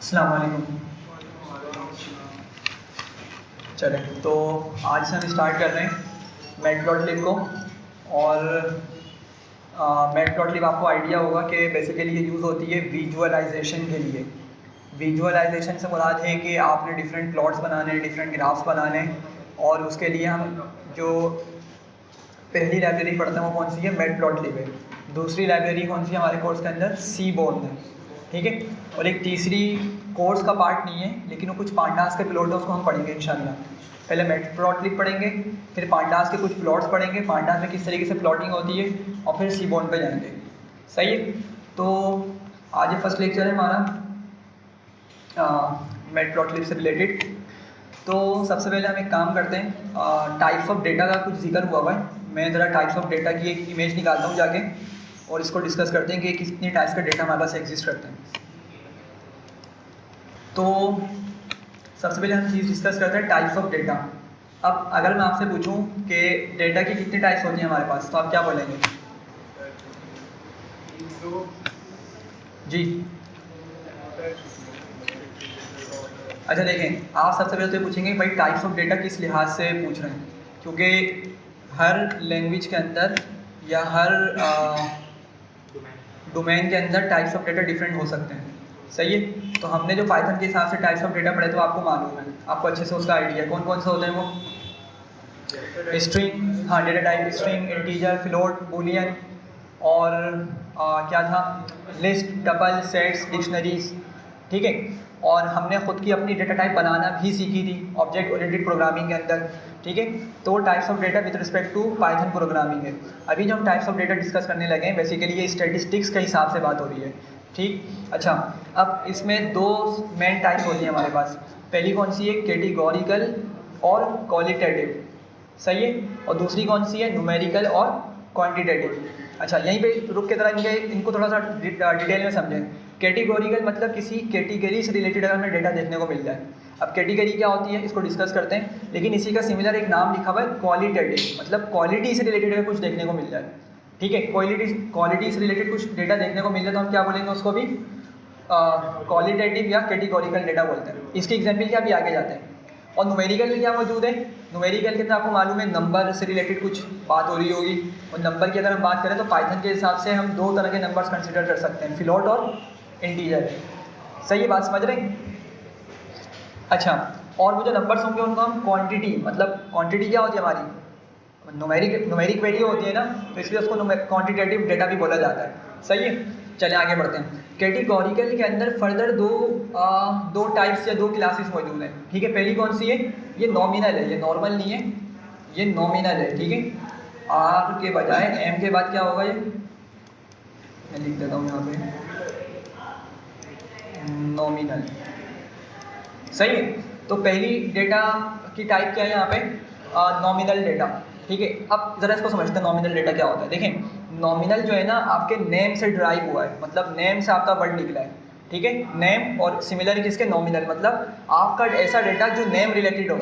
अस्सलाम वालेकुम। चले तो आज से हम स्टार्ट कर रहे हैं मैटप्लॉटलिब को। और मैटप्लॉटलिब आपको आइडिया होगा कि बेसिकली ये यूज़ होती है विजुअलाइजेशन के लिए। विजुअलाइजेशन से मुराद है कि आपने डिफरेंट प्लॉट्स बनाने, डिफरेंट ग्राफ्स बनाने, और उसके लिए हम जो पहली लाइब्रेरी पढ़ते हैं वो कौन सी है, मैटप्लॉटलिब है। दूसरी लाइब्रेरी कौन सी है हमारे कोर्स के अंदर, सीबोर्न है, ठीक है। और एक तीसरी कोर्स का पार्ट नहीं है लेकिन वो कुछ पांडास के प्लॉट है, उसको हम पढ़ेंगे इंशाल्लाह। पहले मैटप्लॉटलिब पढ़ेंगे, फिर पांडास के कुछ प्लॉट्स पढ़ेंगे, पांडास में किस तरीके से प्लॉटिंग होती है, और फिर सीबोर्न पे जाएंगे। सही है। तो आज ये फर्स्ट लेक्चर है हमारा मैटप्लॉटलिब से रिलेटेड। तो सबसे पहले हम एक काम करते हैं, टाइप्स ऑफ डेटा का कुछ जिक्र हुआ हुआ है। मैं ज़रा टाइप्स ऑफ डेटा की एक इमेज निकालता हूँ जाके, और इसको डिस्कस करते हैं कि कितनी टाइप्स का डेटा हमारे पास एग्जिस्ट करते हैं। तो सबसे पहले हम चीज़ डिस्कस करते हैं टाइप्स ऑफ डेटा। अब अगर मैं आपसे पूछूं कि डेटा की कितनी टाइप्स होती हैं हमारे पास, तो आप क्या बोलेंगे? जी अच्छा, देखें, आप सबसे पहले तो ये पूछेंगे भाई टाइप्स ऑफ डेटा किस लिहाज से पूछ रहे हैं, क्योंकि हर लैंग्वेज के अंदर या हर डोमेन के अंदर टाइप्स ऑफ डेटा डिफरेंट हो सकते हैं। सही है। तो हमने जो पाइथन के हिसाब से टाइप्स ऑफ डेटा पढ़े तो आपको मालूम है, आपको अच्छे से उसका आइडिया है कौन कौन से होते हैं वो। स्ट्रिंग, हाँ, data type string, integer, float, Boolean, और क्या था, लिस्ट, टपल, सेट्स, डिक्शनरीज, ठीक है। और हमने ख़ुद की अपनी डेटा टाइप बनाना भी सीखी थी ऑब्जेक्ट ओरिएंटेड प्रोग्रामिंग के अंदर, ठीक है। तो types of data with respect to Python programming है। अभी जो हम टाइप्स ऑफ डेटा डिस्कस करने लगे हैं बेसिकली ये स्टैटिस्टिक्स के हिसाब से बात हो रही है, ठीक। अच्छा, अब इसमें दो मेन टाइप्स होती हैं हमारे पास। पहली कौन सी है, कैटेगोरिकल और क्वालिटेटिव, सही है। और दूसरी कौन सी है, न्यूमेरिकल और क्वांटिटेटिव। अच्छा, यहीं पे रुक के तरह इनको थोड़ा सा डिटेल में समझें। कैटेगोरिकल मतलब किसी कैटेगरी से रिलेटेड अगर हमें डेटा देखने को मिल जाए। अब कैटेगरी क्या होती है इसको डिस्कस करते हैं, लेकिन इसी का सिमिलर एक नाम लिखा हुआ है क्वालिटेटिव, मतलब क्वालिटी से रिलेटेड अगर कुछ देखने को मिल जाए, ठीक है। क्वालिटी से रिलेटेड कुछ डेटा देखने को मिल जाए तो हम क्या बोलेंगे उसको भी क्वालिटेटिव या कैटेगोरिकल डेटा बोलते हैं। इसके एग्जाम्पल क्या, भी आगे जाते हैं। और न्यूमेरिकल में क्या मौजूद है, न्यूमेरिकल के अंदर आपको मालूम है नंबर से रिलेटेड कुछ बात हो रही होगी। और नंबर की अगर हम बात करें तो पाइथन के हिसाब से हम दो तरह के नंबर्स कंसिडर कर सकते हैं, फ्लोट और इंटीजर। सही है, बात समझ रहे हैं। अच्छा, और वो जो नंबर्स होंगे उनको हम क्वांटिटी, मतलब क्वांटिटी क्या होती है हमारी, न्यूमेरिक वैल्यू होती है ना, तो इसलिए उसको क्वांटिटेटिव डेटा भी बोला जाता है। सही है। चलिए आगे बढ़ते हैं। कैटेगोरिकल के अंदर फर्दर दो टाइप्स या दो क्लासेस मौजूद हैं, ठीक है। पहली कौन सी है, ये नॉमिनल है, ये नॉर्मल नहीं है, ये नॉमिनल है, ठीक है। आर के बजाय एम के बाद क्या होगा, ये मैं लिख देता हूँ यहाँ पे, नॉमिनल। सही है। तो पहली डेटा की टाइप क्या है यहाँ पे, नॉमिनल डेटा, ठीक है। अब ज़रा इसको समझते हैं नॉमिनल डेटा क्या होता है। देखें, नॉमिनल जो है ना आपके नेम से ड्राइव हुआ है, मतलब नेम से आपका वर्ड निकला है, ठीक है। नेम और सिमिलर किसके, नॉमिनल, मतलब आपका ऐसा डेटा जो नेम रिलेटेड हो,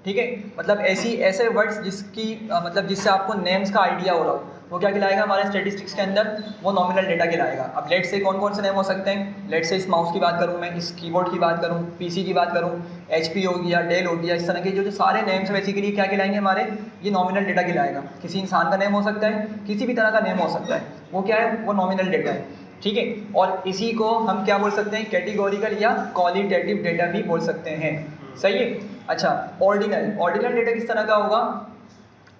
ठीक है। मतलब ऐसे वर्ड्स जिसकी मतलब जिससे आपको नेम्स का आइडिया हो रहा हो, वो क्या कहलाएगा हमारे स्टैटिस्टिक्स के अंदर, वो नॉमिनल डेटा कहलाएगा। अब लेट से कौन कौन से नेम हो सकते हैं, लेट से इस माउस की बात करूँ मैं, इस कीबोर्ड की बात करूँ, पीसी की बात करूँ, एचपी हो गया, डेल हो गया, इस तरह के जो सारे नेम्स हैं बेसिकली क्या कहलाएंगे हमारे, ये नॉमिनल डेटा कहलाएगा। किसी इंसान का नेम हो सकता है, किसी भी तरह का नेम हो सकता है, वो क्या है, वो नॉमिनल डेटा है, ठीक है। और इसी को हम क्या बोल सकते हैं, कैटेगोरिकल या क्वालिटेटिव डेटा भी बोल सकते हैं। सही है। अच्छा, ऑर्डिनल डेटा किस तरह का होगा,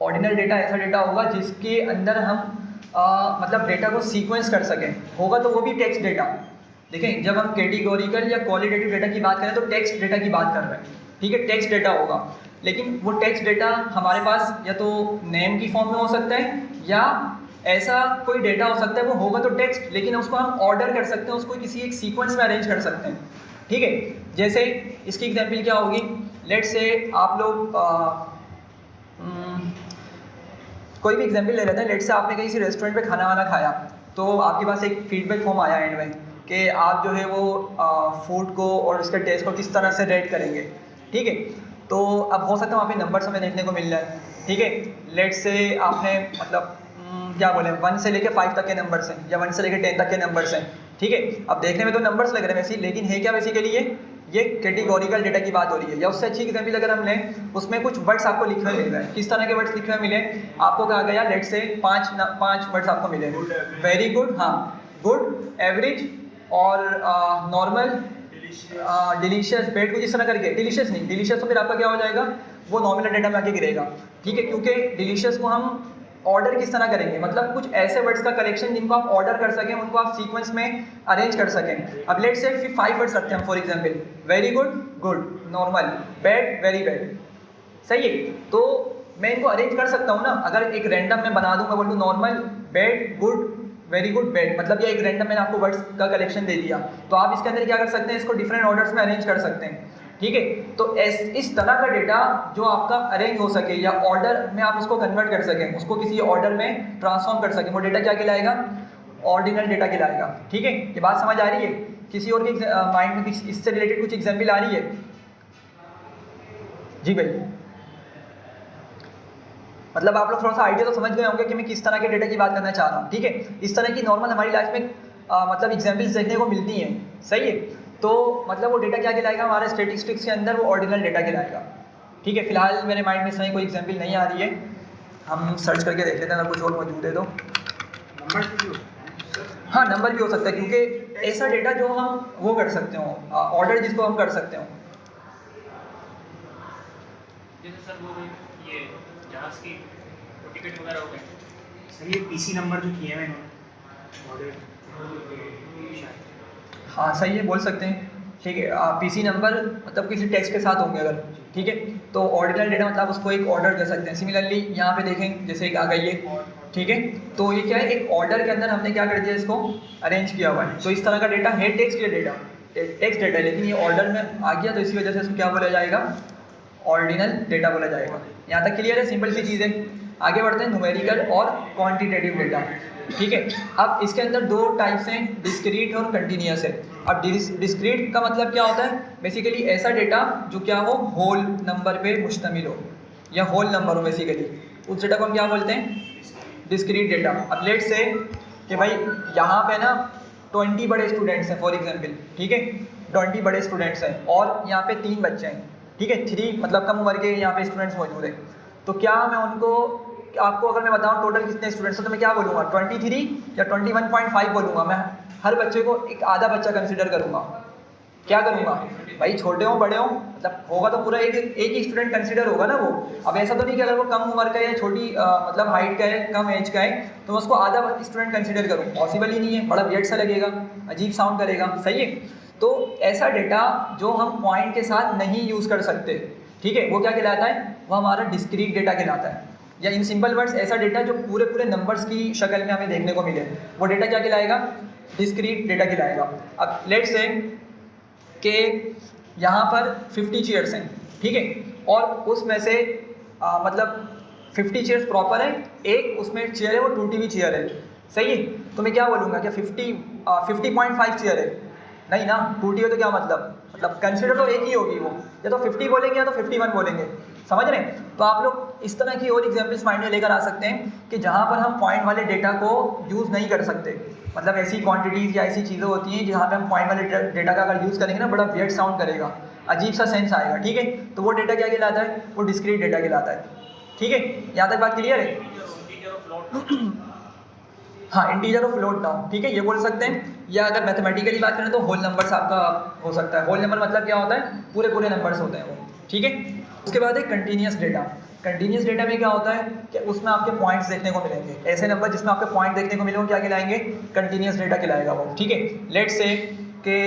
ऑर्डिनल डेटा ऐसा डेटा होगा जिसके अंदर हम मतलब डेटा को सीक्वेंस कर सकें, होगा तो वो भी टेक्स्ट डेटा। देखें, जब हम कैटेगोरिकल या क्वालिटेटिव डेटा की बात करें तो टेक्स्ट डेटा की बात कर रहे हैं, ठीक है, टेक्स्ट डेटा होगा। लेकिन वो टेक्स्ट डेटा हमारे पास या तो नेम की फॉर्म में हो सकता है, या ऐसा कोई डेटा हो सकता है वो होगा तो टेक्स्ट, लेकिन उसको हम ऑर्डर कर सकते हैं, उसको किसी एक सीक्वेंस में अरेंज कर सकते हैं, ठीक है। जैसे इसकी एग्जांपल क्या होगी, लेट से आप लोग कोई भी एग्जांपल ले लेते हैं। लेट से आपने कहीं से रेस्टोरेंट पे खाना वाना खाया, तो आपके पास एक फीडबैक फॉर्म आया एंड में कि आप जो है वो फूड को और उसके टेस्ट को किस तरह से रेट करेंगे, ठीक है। तो अब हो सकता है वहाँ पे नंबर्स हमें देखने को मिल जाए, ठीक है। लेट से आपने मतलब क्या बोले 1 से लेकर 5 तक के नंबर्स हैं, या 1 से लेकर 10 तक के नंबर्स हैं, ठीक है। अब देखने में तो नंबर्स लग रहे हैं वैसे, लेकिन है क्या बेसिकली ये कैटेगोरिकल डेटा की बात हो रही है। या उससे अच्छी एग्जाम्पल अगर हम लें, उसमें कुछ वर्ड्स आपको लिखे हुए मिल रहे हैं। किस तरह के वर्ड्स लिखे हुए मिले आपको? कहा गया लेट से 5 वर्ड्स आपको मिले, वेरी गुड, हाँ, गुड, एवरेज और नॉर्मल, डिलीशियस, बेड, कुछ इस तरह करके। डिलीशियस नहीं, डिलीशियस तो फिर आपका क्या हो जाएगा, वो नॉमिनल डेटा में आके गिरेगा, ठीक है, क्योंकि डिलीशियस को हम ऑर्डर किस तरह करेंगे, मतलब कुछ ऐसे वर्ड्स का कलेक्शन जिनको आप ऑर्डर कर सकें, उनको आप सीक्वेंस में अरेंज कर सकें। अब लेट से 5 वर्ड्स रखते हैं for example, very good, good, normal, bad, very bad, सही है। तो मैं इनको अरेंज कर सकता हूँ ना, अगर एक रैंडम मैं बना दूंगा, बोलूँ normal, bad, good, very good, bad, मतलब ये एक रैंडम मैंने आपको वर्ड्स का कलेक्शन दे दिया, तो आप इसके अंदर क्या कर सकते हैं, इसको डिफरेंट ऑर्डर्स में अरेंज कर सकते हैं, ठीक है। तो इस तरह का डेटा जो आपका अरेंज हो सके या ऑर्डर में आप उसको कन्वर्ट कर सकें, उसको किसी ऑर्डर में ट्रांसफॉर्म कर सकें, वो डेटा क्या कहलाएगा, ऑर्डिनल डेटा कहलाएगा, ठीक है। ये बात समझ आ रही है? किसी और के माइंड में इससे रिलेटेड कुछ एग्जाम्पल आ रही है? जी भाई, मतलब आप लोग थोड़ा सा आइडिया तो समझ गए होंगे कि मैं किस तरह के डेटा की बात करना चाह रहा हूँ, ठीक है। इस तरह की नॉर्मल हमारी लाइफ में मतलब एग्जाम्पल्स देखने को मिलती हैं, सही है। तो मतलब वो डेटा क्या कहलाएगा हमारे स्टैटिस्टिक्स के अंदर, वो ऑर्डिनल डेटा कहलाएगा, ठीक है। फिलहाल मेरे माइंड में इस तरह कोई एग्जाम्पल नहीं आ रही है, हम सर्च करके देख लेते हैं, अगर कुछ और मौजूद है तो। हाँ, नंबर भी हो सकता है, क्योंकि ऐसा डेटा जो हम वो कर सकते हो, ऑर्डर जिसको हम कर सकते हो। जैसे सर वो ये जहाज की टिकट वगैरह हो गए, सर ये पीसी नंबर जो किए हैं इन्होंने, हाँ सही है, बोल सकते हैं, ठीक है। पीसी नंबर मतलब किसी टेक्स्ट के साथ होंगे अगर, ठीक है, तो ऑर्डिनल डेटा मतलब उसको एक ऑर्डर कर सकते हैं। सिमिलरली यहाँ पे देखें, जैसे एक आ गई है, ठीक है, तो ये क्या है, एक ऑर्डर के अंदर हमने क्या कर दिया, इसको अरेंज किया हुआ है। तो इस तरह का डेटा है टेक्स्ट के डेटा, टेक्स्ट डेटा, लेकिन ये ऑर्डर में आ गया, तो इसी वजह से इसको क्या बोला जाएगा, ऑर्डिनल डेटा बोला जाएगा। यहाँ तक क्लियर है? सिंपल सी चीज़ है। आगे बढ़ते हैं, न्यूमेरिकल और क्वांटिटेटिव डेटा, ठीक है। अब इसके अंदर दो टाइप्स हैं, डिस्क्रीट और कंटिन्यूस है। अब डिस्क्रीट का मतलब क्या होता है, बेसिकली ऐसा डेटा जो क्या हो, होल नंबर पे मुश्तमिल हो या होल नंबर हो, बेसिकली उस डेटा को हम क्या बोलते हैं, डिस्क्रीट डेटा। अब लेट से कि भाई यहाँ पे ना 20 बड़े स्टूडेंट्स हैं फॉर एग्जांपल, ठीक है, 20 बड़े स्टूडेंट्स हैं और यहाँ पे 3 बच्चे हैं, ठीक है, 3 मतलब कम उम्र के यहाँ पे स्टूडेंट्स मौजूद हैं। तो क्या मैं उनको, आपको अगर मैं बताऊं टोटल कितने स्टूडेंट्स हैं, तो मैं क्या बोलूँगा, 23 या 21.5 बोलूँगा। मैं हर बच्चे को एक आधा बच्चा कंसिडर करूँगा। क्या करूँगा भाई, छोटे हों बड़े हों, मतलब होगा तो पूरा एक ही स्टूडेंट कंसिडर होगा ना वो। अब ऐसा तो नहीं कि अगर वो कम उम्र का है, छोटी मतलब हाइट का है, कम एज का है, तो मैं उसको आधा स्टूडेंट कंसिडर करूँ, पॉसिबल ही नहीं है, बड़ा वियर्ड सा लगेगा, अजीब साउंड करेगा, सही है। तो ऐसा डेटा जो हम पॉइंट के साथ नहीं यूज़ कर सकते, ठीक है, वो क्या कहलाता है, वो हमारा डिस्क्रीट डेटा कहलाता है। या इन सिंपल वर्ड्स, ऐसा डेटा जो पूरे पूरे नंबर्स की शक्ल में हमें देखने को मिले, वो डेटा क्या कहलाएगा, डिस्क्रीट डेटा कहलाएगा। अब लेट से कि यहाँ पर 50 चेयर्स हैं, ठीक है, और उसमें से मतलब 50 चेयर्स प्रॉपर है, एक उसमें चेयर है वो टूटी हुई चेयर है, सही है। तो मैं क्या बोलूँगा, क्या 50.5 चेयर है, नहीं ना, टूटी हो तो क्या मतलब कंसिडर तो एक ही होगी वो, या तो 50 बोलेंगे या तो 51 बोलेंगे, समझ रहे हैं। तो आप लोग इस तरह की और एग्जाम्पल्स माइंड में लेकर आ सकते हैं कि जहाँ पर हम पॉइंट वाले डेटा को यूज़ नहीं कर सकते, मतलब ऐसी क्वांटिटीज़ या ऐसी चीज़ें होती हैं जहाँ पे हम पॉइंट वाले डेटा का अगर यूज़ करेंगे ना, बड़ा वियर्ड साउंड करेगा, अजीब सा सेंस आएगा, ठीक है। तो वो डेटा क्या कहलाता है, वो डिस्क्रीट डेटा कहलाता है, ठीक है। यहाँ तक बात क्लियर है? हाँ, इंटीजर और फ्लोट डाउन, ठीक है, ये बोल सकते हैं। या अगर मैथमेटिकली बात करें तो होल नंबर्स आपका हो सकता है। होल नंबर मतलब क्या होता है, पूरे पूरे नंबर्स होते हैं वो, ठीक है। उसके बाद है कंटिन्यूस डेटा। कंटिन्यूस डेटा में क्या होता है कि उसमें आपके पॉइंट्स देखने को मिलेंगे, ऐसे नंबर जिसमें आपके पॉइंट देखने को मिलेंगे क्या कहलाएंगे, कंटिन्यूस डेटा कहलाएगा वो, ठीक है। लेट्स से कि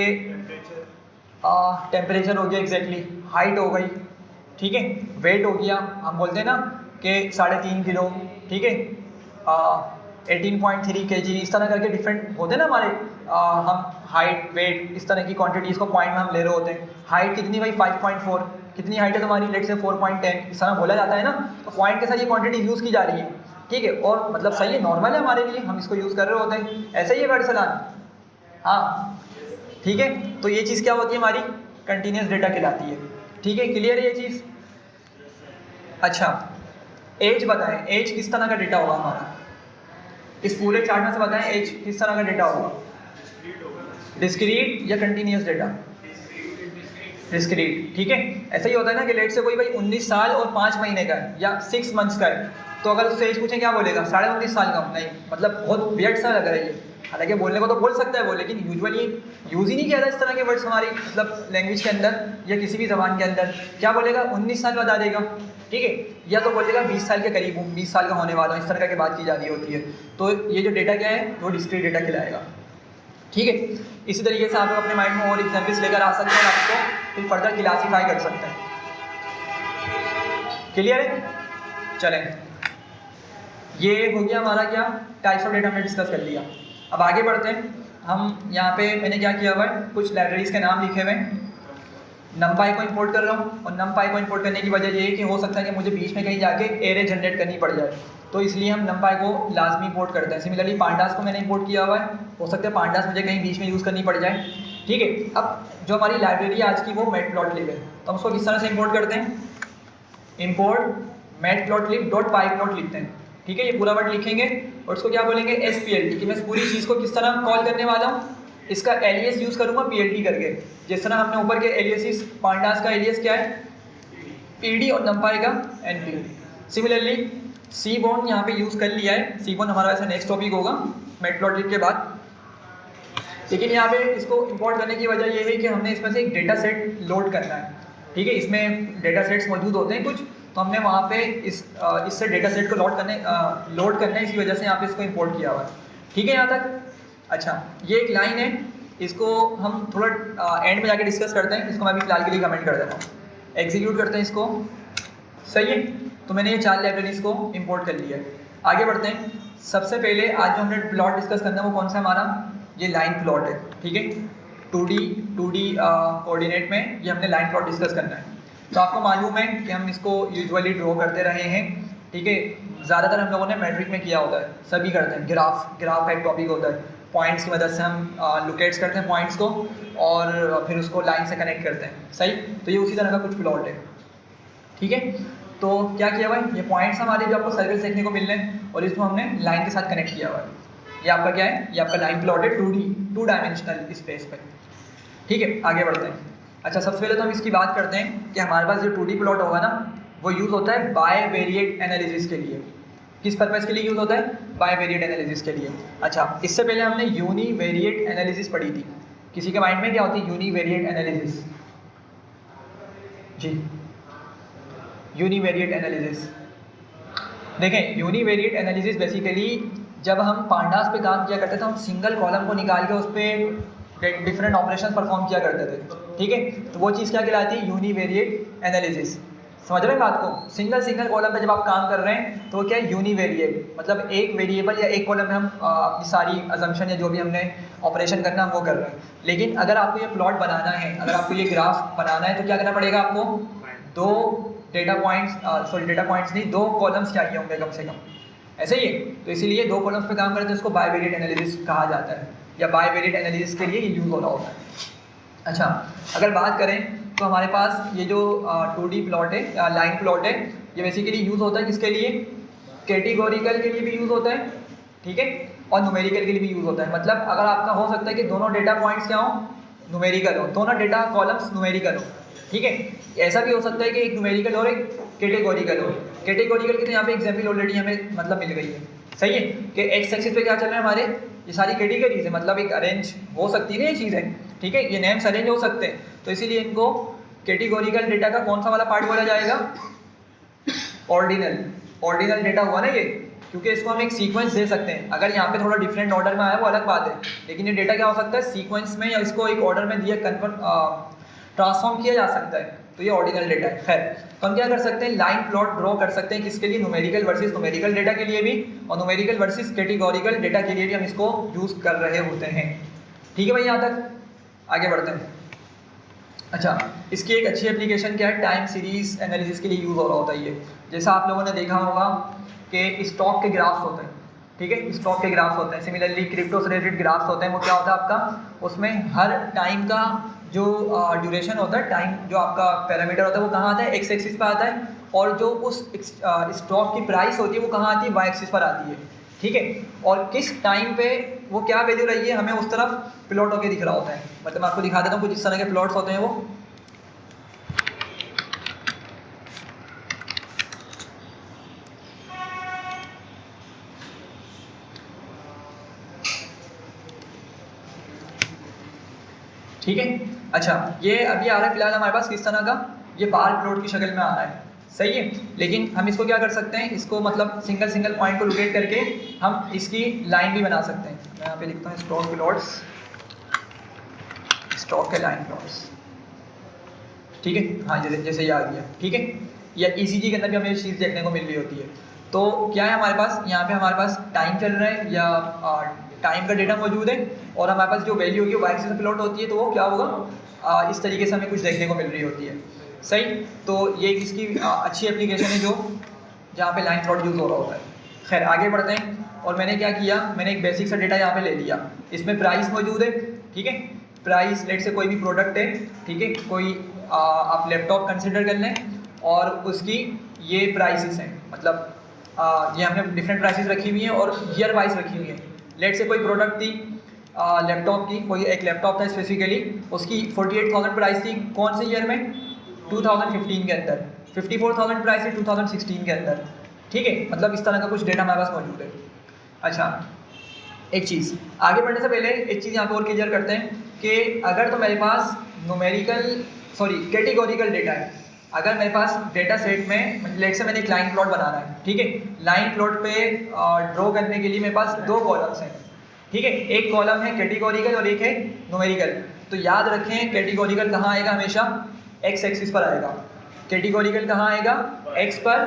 टेम्परेचर हो गया, एग्जैक्टली हाइट हो गई, ठीक है, वेट हो गया, हम बोलते हैं ना कि 3.5 किलो, ठीक है, 18.3 kg, इस तरह करके डिफरेंट होते हैं ना हमारे, हम हाइट वेट इस तरह की क्वांटिटीज़ को पॉइंट में हम ले रहे होते हैं। हाइट कितनी भाई, 5.4, कितनी हाइट है तुम्हारी, लेट से 4.10, इस तरह बोला जाता है ना। तो पॉइंट के साथ ये क्वांटिटी यूज़ की जा रही है, ठीक है, और मतलब सही है, नॉर्मल है हमारे लिए, हम इसको यूज़ कर रहे होते हैं, ऐसा ही है वर्ड सलान, हाँ, ठीक है। तो ये चीज़ क्या होती है, हमारी कंटिन्यूस डेटा कहलाती है, ठीक है, क्लियर है ये चीज़। अच्छा, एज बताएं, एज किस तरह का डेटा होगा हमारा, इस पूरे चार्ट में से बताएं एज किस तरह का डेटा होगा। डिस्क्रीट या कंटिन्यूस डेटा? डिस्क्रीट, ठीक है। ऐसा ही होता है ना कि लेट से कोई भाई 19 साल और 5 महीने का है या 6 मंथ्स का है, तो अगर उससे एज पूछें क्या बोलेगा? 19.5 साल का हूँ। नहीं, मतलब बहुत वियर्ड सा लग रहा है ये। हालांकि बोलने को तो बोल सकता है वो, लेकिन यूजुअली यूज़ ही नहीं किया था इस तरह के वर्ड्स हमारी मतलब लैंग्वेज के अंदर या किसी भी ज़बान के अंदर। क्या बोलेगा? 19 साल बता देगा, ठीक है। या तो बोलेगा 20 साल के करीब हूँ, 20 साल का होने वाला हूँ, इस तरह की बात की जा रही होती है। तो ये जो डेटा क्या है वो डिस्क्रीट डेटा कहलाएगा, ठीक है। इसी तरीके से आप लोग अपने माइंड में और एग्जाम्पल्स लेकर आ सकते हैं, आपको फिर फर्दर क्लासीफाई कर सकते हैं। क्लियर है? चलें, ये हो गया हमारा क्या, टाइप्स ऑफ डेटा हमने डिस्कस कर लिया। अब आगे बढ़ते हैं। हम यहाँ पे मैंने क्या किया हुआ है, कुछ लाइब्रेरीज के नाम लिखे हुए हैं। नमपाई को इंपोर्ट कर रहा हूँ, और नमपाई को इंपोर्ट करने की वजह ये है कि हो सकता है कि मुझे बीच में कहीं जाके एरे जनरेट करनी पड़ जाए, तो इसलिए हम नमपाई को लाजमी इंपोर्ट करते हैं। सिमिलरली पांडास को मैंने इंपोर्ट किया हुआ है, हो सकता है पांडास मुझे कहीं बीच में यूज़ करनी पड़ जाए, ठीक है। अब जो हमारी लाइब्रेरी आज की वो मैटप्लॉटलिब है, तो हम उसको किस तरह से इंपोर्ट करते हैं? इंपोर्ट मैटप्लॉटलिब डॉट पाईप्लॉट लिखते हैं, ठीक है। ये पूरा वर्ड लिखेंगे और उसको क्या बोलेंगे? SPLT, कि मैं इस पूरी चीज़ को किस तरह कॉल करने वाला हूँ? इसका एलियस यूज़ करूँगा PLT करके। जिस तरह हमने ऊपर के एलियसिस, पांडास का एलियस क्या है? PD, और नमपाई का NP। सिमिलरली सीबोर्न यहाँ पे यूज़ कर लिया है। सीबोर्न हमारा ऐसा नेक्स्ट टॉपिक होगा मैटप्लॉटलिब के बाद, लेकिन यहाँ पे इसको इंपोर्ट करने की वजह ये है कि हमने इसमें से एक डेटा सेट लोड करना है, ठीक है। इसमें डेटा सेट्स मौजूद होते हैं कुछ, तो हमने वहाँ पे इससे डेटा सेट को लोड करना है, इसी वजह से यहाँ पे इसको इंपोर्ट किया हुआ है, ठीक है यहाँ तक। अच्छा, ये एक लाइन है, इसको हम थोड़ा एंड में जाके डिस्कस करते हैं। इसको मैं अभी फिलहाल के लिए कमेंट कर देता हूँ। एग्जीक्यूट करते हैं इसको, सही है। तो मैंने ये 4 लाइब्रेरीज को इंपोर्ट कर लिया है। आगे बढ़ते हैं। सबसे पहले आज जो हमने प्लॉट डिस्कस करना है वो कौन सा हमारा? ये लाइन प्लॉट है, ठीक है। 2D कोऑर्डिनेट में ये हमने लाइन प्लॉट डिस्कस करना है। तो आपको मालूम है कि हम इसको यूजुअली ड्रॉ करते रहे हैं, ठीक है। ज़्यादातर हम लोगों ने मैट्रिक में किया होता है, सभी करते हैं। ग्राफ का एक टॉपिक होता है, पॉइंट्स की मदद से हम लोकेट्स करते हैं पॉइंट्स को, और फिर उसको लाइन से कनेक्ट करते हैं, सही। तो ये उसी तरह का कुछ प्लॉट है, ठीक है। तो क्या किया हुआ है? ये पॉइंट्स हमारे जो आपको सर्कल देखने को मिल रहे हैं, और इसको हमने लाइन के साथ कनेक्ट किया हुआ है। ये आपका क्या है? ये आपका लाइन प्लॉट है 2 डायमेंशनल स्पेस पे, ठीक है। आगे बढ़ते हैं। अच्छा, सबसे पहले तो हम इसकी बात करते हैं कि हमारे पास जो 2D प्लॉट होगा ना, वो यूज़ होता है बायवेरिएट एनालिसिस के लिए। किस पर्पज़ के लिए यूज़ होता है? बायवेरिएट एनालिसिस के लिए। अच्छा, इससे पहले हमने यूनिवेरिएट एनालिसिस पढ़ी थी। किसी के माइंड में क्या होती है यूनिवेरिएट एनालिसिस? जी, यूनिवेरिएट एनालिसिस देखें। यूनिवेरिएट एनालिसिस बेसिकली जब हम पांडास पे काम किया करते थे, हम सिंगल कॉलम को निकाल के उस पर डिफरेंट ऑपरेशन परफॉर्म किया करते थे, ठीक है। तो वो चीज़ क्या कहलाती है? Univariate analysis. समझ रहे हैं बात को? सिंगल कॉलम पे जब आप काम कर रहे हैं तो क्या है? यूनिवेरिएट, मतलब एक वेरिएबल या एक कॉलम में हम अपनी सारी अजम्पशन या जो भी हमने ऑपरेशन करना है वो कर रहे हैं। लेकिन अगर आपको ये प्लॉट बनाना है, अगर आपको ये ग्राफ बनाना है, तो क्या करना पड़ेगा आपको? 2 डेटा पॉइंट्स नहीं, 2 कॉलम्स चाहिए होंगे कम से कम, ऐसे ही है। तो इसीलिए 2 कॉलम्स पे काम करते हैं, उसको बायवेरिएट एनालिसिस कहा जाता है, या बायवेरिएट एनालिसिस के लिए ये यूज़ हो रहा होता है। अच्छा, अगर बात करें तो हमारे पास ये जो 2D प्लॉट है या लाइन प्लॉट है, ये बेसिकली यूज़ होता है किसके लिए? कैटेगोरिकल के लिए भी यूज़ होता है, ठीक है, और न्यूमेरिकल के लिए भी यूज़ होता है। मतलब अगर आपका हो सकता है कि दोनों डेटा पॉइंट्स क्या हो? न्यूमेरिकल हो, दोनों डेटा कॉलम्स न्यूमेरिकल हो, ठीक है। ऐसा भी हो सकता है कि एक न्यूमेरिकल और एक कैटेगोरिकल हो। कैटेगोरिकल की तो यहाँ पे एग्जाम्पल ऑलरेडी हमें मतलब मिल गई है, सही है, कि एक्स एक्सिस पे क्या चल रहा है हमारे? ये सारी कैटेगरीज है, मतलब एक अरेंज हो सकती है ना ये चीज़ें, ठीक है। ये नेम्स अरेंज हो सकते हैं, तो इसीलिए इनको कैटेगोरिकल डेटा का कौन सा वाला पार्ट बोला जाएगा? ऑर्डिनल डेटा हुआ ना ये, क्योंकि इसको हम एक सीक्वेंस दे सकते हैं। अगर यहाँ पे थोड़ा डिफरेंट ऑर्डर में आया वो अलग बात है, लेकिन ये डेटा क्या हो सकता है? सीक्वेंस में, या इसको एक ऑर्डर में दिया ट्रांसफॉर्म किया जा सकता है, तो ये ऑर्डिनल डेटा है। खैर, तो हम क्या कर सकते हैं? लाइन प्लॉट ड्रॉ कर सकते हैं, किसके लिए? न्यूमेरिकल वर्सेस न्यूमेरिकल डेटा के लिए भी, और न्यूमेरिकल वर्सेस कैटेगोरिकल डेटा के लिए भी हम इसको यूज़ कर रहे होते हैं, ठीक है भाई। यहाँ तक आगे बढ़ते हैं। अच्छा, इसकी एक अच्छी एप्लीकेशन क्या है? टाइम सीरीज एनालिसिस के लिए यूज़ हो रहा होता है ये। जैसा आप लोगों ने देखा होगा कि स्टॉक के ग्राफ्स होते हैं, ठीक है, स्टॉक के ग्राफ्स होते हैं। सिमिलरली क्रिप्टो से रिलेटेड ग्राफ्स होते हैं। वो क्या होता है आपका? उसमें हर टाइम का जो ड्यूरेशन होता है, टाइम जो आपका पैरामीटर होता है, वो कहाँ आता है? एक्स एक्सिस पर आता है, और जो उस स्टॉक की प्राइस होती है वो कहाँ आती है? वाई एक्सिस पर आती है, ठीक है। और किस टाइम पे वो क्या वैल्यू रही है हमें उस तरफ प्लॉट होकर दिख रहा होता है। मतलब मैं आपको दिखा देता हूँ कुछ इस तरह के प्लॉट्स होते हैं वो। ठीक है, अच्छा ये अभी आ रहा है फिलहाल हमारे पास किस तरह का, ये बार प्लॉट की शक्ल में आ रहा है, सही है। लेकिन हम इसको क्या कर सकते हैं, इसको मतलब सिंगल सिंगल पॉइंट को लोकेट करके हम इसकी लाइन भी बना सकते हैं। मैं यहाँ पे लिखता हूँ स्टॉक प्लॉट्स, स्टॉक के लाइन प्लॉट्स, ठीक है। हाँ जैसे ये आ गया, ठीक है। या ECG के अंदर भी हमें ये चीज़ देखने को मिल रही होती है। तो क्या है हमारे पास यहाँ पे, हमारे पास टाइम चल रहा है या टाइम का डेटा मौजूद है, और हमारे पास जो वैल्यू होगी वो वाई एक्सिस पे प्लॉट होती है, तो वो क्या होगा, इस तरीके से हमें कुछ देखने को मिल रही होती है, सही। तो ये इसकी अच्छी एप्लीकेशन है जो जहाँ पे लाइन प्लॉट यूज़ हो रहा होता है। खैर आगे बढ़ते हैं, और मैंने क्या किया, मैंने एक बेसिक सा डेटा यहाँ पे ले लिया, इसमें प्राइस मौजूद है, ठीक है। प्राइस लेट से कोई भी प्रोडक्ट है, ठीक है, कोई आप लैपटॉप कंसिडर कर लें और उसकी ये प्राइसेस हैं, मतलब ये हमने डिफरेंट प्राइसेस रखी हुई हैं और ईयर वाइज रखी हुई हैं। लेट से कोई प्रोडक्ट थी लैपटॉप की, कोई एक लैपटॉप था स्पेसिफिकली, उसकी 48,000 प्राइस थी, कौन से ईयर में, 2015 के अंदर। 54,000 प्राइस है 2016 के अंदर, ठीक है। मतलब इस तरह का कुछ डेटा हमारे पास मौजूद है। अच्छा एक चीज़ आगे बढ़ने से पहले एक चीज़ यहाँ पे और क्लियर करते हैं कि अगर तो मेरे पास कैटेगोरिकल डेटा है, अगर मेरे पास डेटा सेट में लेट से मैंने एक लाइन प्लॉट बनाना है, ठीक है। लाइन प्लॉट पे ड्रॉ करने के लिए मेरे पास 2 कॉलम्स हैं, ठीक है। एक कॉलम है कैटेगोरिकल और एक है न्यूमेरिकल। तो याद रखें कैटेगोरिकल कहाँ आएगा, हमेशा एक्स एक्सिस पर आएगा। कैटेगोरिकल कहाँ आएगा, एक्स पर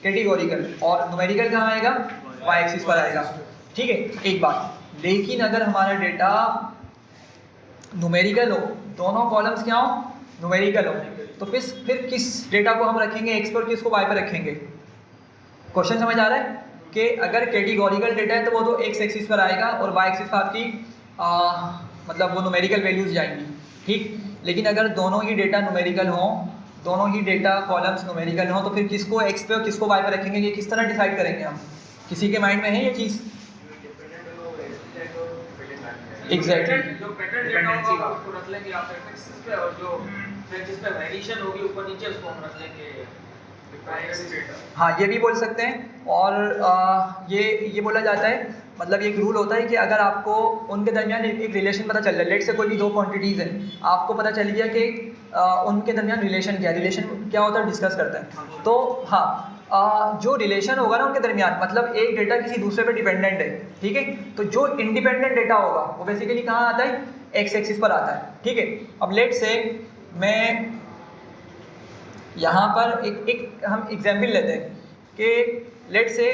कैटेगोरिकल, और न्यूमेरिकल कहाँ आएगा, वाई एक्सिस पर आएगा, ठीक है। एक बात, लेकिन अगर हमारा डेटा न्यूमेरिकल हो, दोनों कॉलम्स क्या हो, न्यूमेरिकल हो, तो फिर किस डेटा को हम रखेंगे एक्स पर, किसको वाई पर रखेंगे। क्वेश्चन समझ आ रहा है कि अगर कैटेगोरिकल डेटा है तो वो तो एक्स एक्सिस पर आएगा और वाई एक्सिस पर आपकी मतलब वो न्यूमेरिकल वैल्यूज जाएंगी, ठीक। लेकिन अगर दोनों ही डेटा न्यूमेरिकल हों, दोनों ही डेटा कॉलम्स न्यूमेरिकल हों, तो फिर किसको एक्स पे और किसको वाई पर रखेंगे, ये किस तरह डिसाइड करेंगे हम, किसी के माइंड में है ये चीज़। एग्जैक्टली, जो पैटर्न डेटा होगा उसको रख लेंगे आप एक्सिस पे, और जो फिर जिस पे वेरिएशन होगी ऊपर नीचे उसको हम रख लेंगे एक्सिस डेटा। हाँ ये भी बोल सकते हैं। और ये बोला जाता है, मतलब एक रूल होता है कि अगर आपको उनके दरमियान एक रिलेशन पता चल रहा है, लेट से कोई भी 2 क्वांटिटीज़ हैं, आपको पता चल गया कि उनके दरमियान रिलेशन क्या होता है, डिस्कस करता है। तो हाँ जो रिलेशन होगा ना उनके दरमियान, मतलब एक डेटा किसी दूसरे पे डिपेंडेंट है, ठीक है। तो जो इंडिपेंडेंट डेटा होगा वो बेसिकली कहाँ आता है, एक्स एक्सिस पर आता है, ठीक है। अब लेट से मैं यहाँ पर एक हम एग्जाम्पल लेते हैं कि लेट से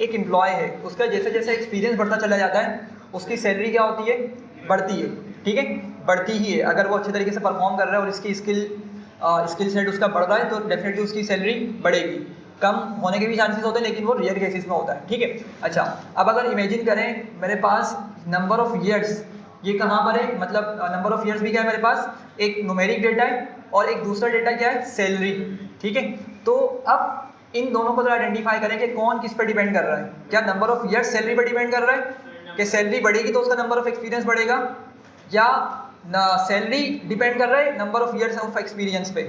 एक एम्प्लॉय है, उसका जैसे जैसे एक्सपीरियंस बढ़ता चला जाता है उसकी सैलरी क्या होती है, बढ़ती है, ठीक है, बढ़ती ही है। अगर वो अच्छे तरीके से परफॉर्म कर रहा है और इसकी स्किल सेट उसका बढ़ रहा है तो डेफिनेटली उसकी सैलरी बढ़ेगी। कम होने के भी चांसेस होते हैं लेकिन वो रेयर केसेस में होता है, ठीक है। अच्छा अब अगर इमेजिन करें मेरे पास नंबर ऑफ़ ईयर्स, ये कहाँ पर है, मतलब नंबर ऑफ़ ईयर्स भी क्या है मेरे पास, एक न्यूमेरिक डेटा है और एक दूसरा डेटा क्या है, सैलरी, ठीक है। तो अब इन दोनों को तो आइडेंटिफाई करें कि कौन किस पर डिपेंड कर रहा है। क्या नंबर ऑफ़ ईयर्स सैलरी पर डिपेंड कर रहा है कि सैलरी बढ़ेगी तो उसका नंबर ऑफ़ एक्सपीरियंस बढ़ेगा, या सैलरी डिपेंड कर रहा है number of years of experience पे।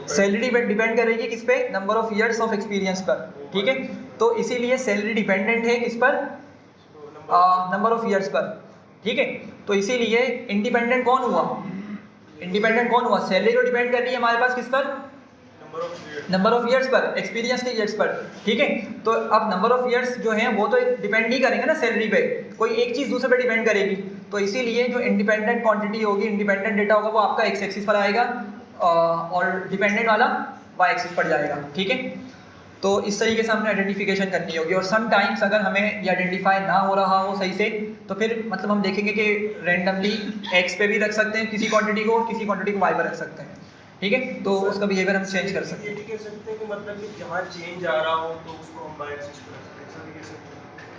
सैलरी डिपेंड करेगी किस पे, number of years of experience पर, ठीक है। तो इसीलिए सैलरी डिपेंडेंट है किस पर, नंबर ऑफ़ ईयर्स पर, ठीक है। तो इसीलिए इंडिपेंडेंट कौन हुआ, सैलरी तो डिपेंड कर रही है हमारे पास किस पर, नंबर ऑफ ईयर्स पर, एक्सपीरियंस के ईयर्स पर, ठीक है। तो अब नंबर ऑफ ईयर्स जो हैं वो तो डिपेंड नहीं करेंगे ना सैलरी पे, कोई एक चीज़ दूसरे पे डिपेंड करेगी। तो इसीलिए जो इंडिपेंडेंट क्वांटिटी होगी, इंडिपेंडेंट डेटा होगा वो आपका एक्स एक्सिस पर आएगा और डिपेंडेंट वाला वाई एक्सिस पर जाएगा, ठीक है। तो इस तरीके से हमने आइडेंटिफिकेशन करनी होगी। और सम टाइम्स अगर हमें ये आइडेंटिफाई ना हो रहा हो सही से, तो फिर मतलब हम देखेंगे कि रैंडमली एक्स पे भी रख सकते हैं किसी क्वांटिटी को, किसी क्वांटिटी को वाई पर रख सकते हैं, ठीक है। तो उसका बिहेवियर हम चेंज कर सकते हैं। ये कह सकते हैं कि मतलब कि जहाँ चेंज आ रहा हो तो उसको हम वाई एक्सिस पर रख सकते हैं, ऐसा भी कह सकते हैं।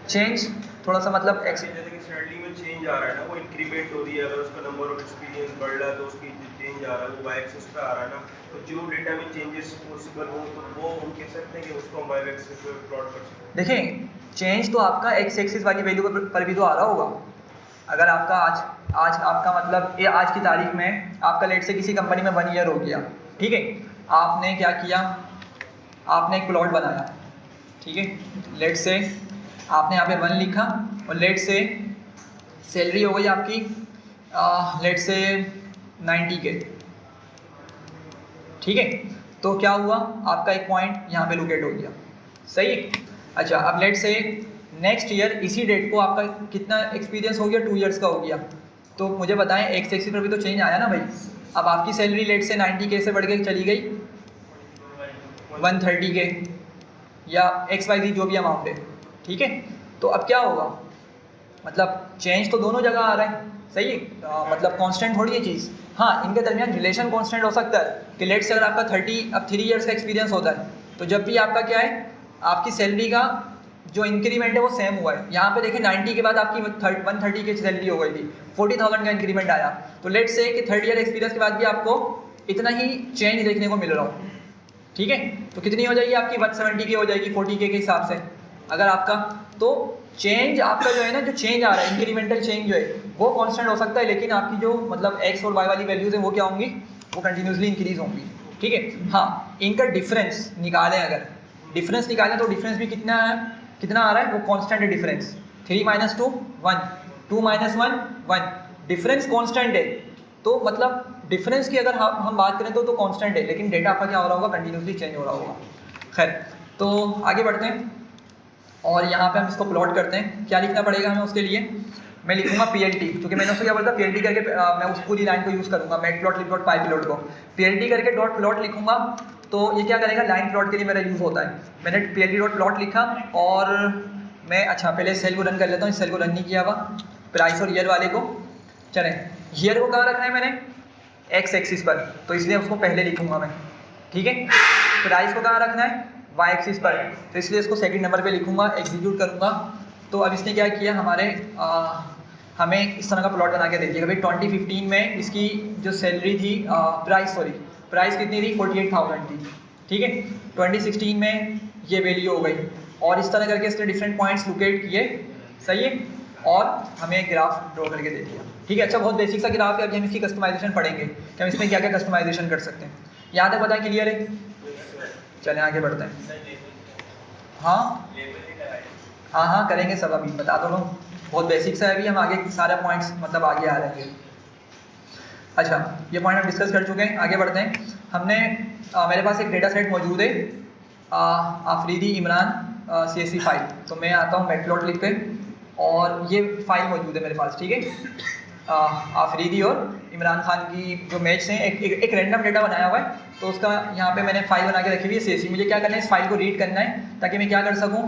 चेंज थोड़ा सा मतलब जैसे कि सैलरी में चेंज आ रहा है ना, वो इंक्रीमेंट हो रही है, अगर उसका नंबर ऑफ एक्सपीरियंस बढ़ रहा है तो उसकी चेंज आ रहा है, वो वाई एक्सिस पे आ रहा है ना। तो जो डेटा में चेंजेस पॉसिबल हो तो वो हम कह सकते हैं कि उसको हम वाई एक्सिस पे प्लॉट कर सकते हैं। देखें चेंज तो आपका एक्स एक्सिस वाली वैल्यू पर भी तो आ रहा होगा। अगर आपका आज आपका मतलब ये आज की तारीख में आपका लेट से किसी कंपनी में 1 ईयर हो गया, ठीक है, आपने क्या किया, आपने एक प्लॉट बनाया, ठीक है, लेट से आपने यहाँ पे 1 लिखा और लेट से सैलरी हो गई आपकी लेट से 90 के, ठीक है, तो क्या हुआ, आपका एक पॉइंट यहाँ पे लोकेट हो गया, सही है। अच्छा, अब लेट से नेक्स्ट ईयर इसी डेट को आपका कितना एक्सपीरियंस हो गया, 2 इयर्स का हो गया, तो मुझे बताएं एक्स एक्सिस पर भी तो चेंज आया ना भाई। अब आपकी सैलरी लेट से 90K से बढ़ के चली गई 130K या XYZ जो भी अमाउंट है, ठीक है, तो अब क्या होगा, मतलब चेंज तो दोनों जगह आ रहा है, सही है, मतलब कांस्टेंट थोड़ी है चीज़। हाँ, इनके दरमियान रिलेशन कांस्टेंट हो सकता है कि लेट से अगर आपका 3 इयर्स का एक्सपीरियंस होता है तो जब भी आपका क्या है, आपकी सैलरी का जो इंक्रीमेंट है वो सेम हुआ है। यहाँ पे देखिए 90 के बाद आपकी 130 की सैलरी हो गई थी, 40,000 का इंक्रीमेंट आया, तो लेट से कि 3rd ईयर एक्सपीरियंस के बाद भी आपको इतना ही चेंज देखने को मिल रहा हो, ठीक है, तो कितनी हो जाएगी आपकी 170 की हो जाएगी 40K के हिसाब से अगर आपका, तो चेंज आपका जो है ना, जो चेंज आ रहा है इंक्रीमेंटल चेंज जो है वो कांस्टेंट हो सकता है, लेकिन आपकी जो मतलब एक्स और वाई वाली वैल्यूज है वो क्या होंगी, वो कंटिन्यूसली इंक्रीज होंगी, ठीक है। हाँ, इनका डिफरेंस निकालें, अगर डिफरेंस निकालें तो डिफरेंस भी कितना आ रहा है, वो कांस्टेंट है डिफरेंस, 3 - 2 1, 2 - 1 1, डिफरेंस कांस्टेंट है, तो मतलब डिफरेंस की अगर हम बात करें तो कांस्टेंट है, लेकिन डेटा आपका क्या हो रहा होगा, कंटिन्यूसली चेंज हो रहा होगा। खैर, तो आगे बढ़ते हैं और यहाँ पे हम इसको प्लॉट करते हैं। क्या लिखना पड़ेगा हमें उसके लिए, मैं लिखूंगा PLT, क्योंकि मैंने उसको क्या बोला था PLT करके मैं उस पूरी लाइन को यूज़ करूँगा, matplotlib.py को PLT करके डॉट प्लॉट लिखूंगा, तो ये क्या करेगा, लाइन प्लॉट के लिए मेरा यूज़ होता है। मैंने PLT.plot लिखा और मैं अच्छा पहले सेल को रन कर लेता हूँ, इस सेल को रन नहीं किया हुआ, प्राइस और ईयर वाले को, चलें, ईयर को कहाँ रखना है मैंने, एक्स एक्सिस पर, तो इसलिए उसको पहले लिखूंगा मैं, ठीक है। प्राइस को कहाँ रखना है, वाई एक्सिस पर, तो इसलिए इसको सेकंड नंबर पे लिखूंगा, एग्जीक्यूट करूंगा। तो अब इसने क्या किया, हमें इस तरह का प्लॉट बना के दे दिया। भाई 2015 में इसकी जो सैलरी थी, प्राइस कितनी थी, 48,000 थी, ठीक है, 2016 में ये वैल्यू हो गई, और इस तरह करके इसने डिफरेंट पॉइंट्स लोकेट किए, सही है, और हमें एक ग्राफ ड्रॉ करके दे दिया, ठीक है। अच्छा, बहुत बेसिक सा ग्राफ है, अभी हम इसकी कस्टमाइजेशन पढ़ेंगे कि हम इसमें क्या क्या कस्टमाइजेशन कर सकते हैं। यहाँ तक बताएं, क्लियर है, चलें आगे बढ़ते हैं। हाँ करेंगे सब, अभी बता दो लोग, बहुत बेसिक सा है, अभी हम आगे सारे पॉइंट्स मतलब आगे आ रहे हैं। अच्छा, ये पॉइंट हम डिस्कस कर चुके हैं, आगे बढ़ते हैं। मेरे पास एक डेटा सेट मौजूद है, आफरीदी इमरान CSV फाइल, तो मैं आता हूँ matplotlib पे और ये फाइल मौजूद है मेरे पास, ठीक है। आफरीदी और इमरान खान की जो मैच हैं, एक रैंडम डेटा बनाया हुआ है, तो उसका यहाँ पे मैंने फाइल बना के रखी हुई है CSV। मुझे क्या करना है, इस फाइल को रीड करना है ताकि मैं क्या कर सकूँ,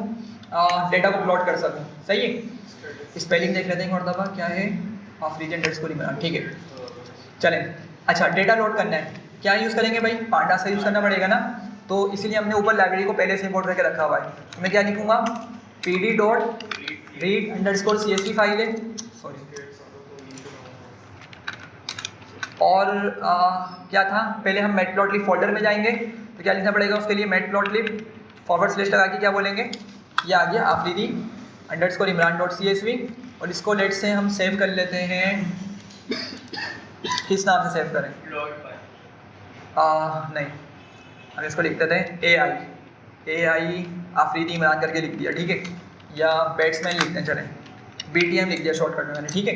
डेटा को प्लॉट कर सकूँ, सही है। स्पेलिंग देख लेते हैं एक मरतबा, क्या है, आफरीदी _ इमरान, ठीक है, चलें। अच्छा, डेटा लोड करना है, क्या यूज़ करेंगे भाई, पांडा से यूज़ करना पड़ेगा ना, तो इसीलिए हमने ऊपर लाइब्रेरी को पहले से इंपोर्ट करके रखा हुआ है। तो मैं क्या लिखूँगा, pd.read_csv फाइल है, सॉरी, और क्या था, पहले हम matplotlib फोल्डर में जाएंगे, तो क्या लिखना पड़ेगा उसके लिए, matplotlib / लगा के क्या बोलेंगे, ये आ गया आफरीदी _imran.csv, और इसको लेट से हम सेव कर लेते हैं, किस नाम से सेव करें, नहीं, हम इसको लिख देते हैं AI आफरीदी इमरान करके लिख दिया, ठीक है, या बैट्समैन लिखते हैं, चलें, BTM लिख दिया शॉर्टकट में मैंने, ठीक है।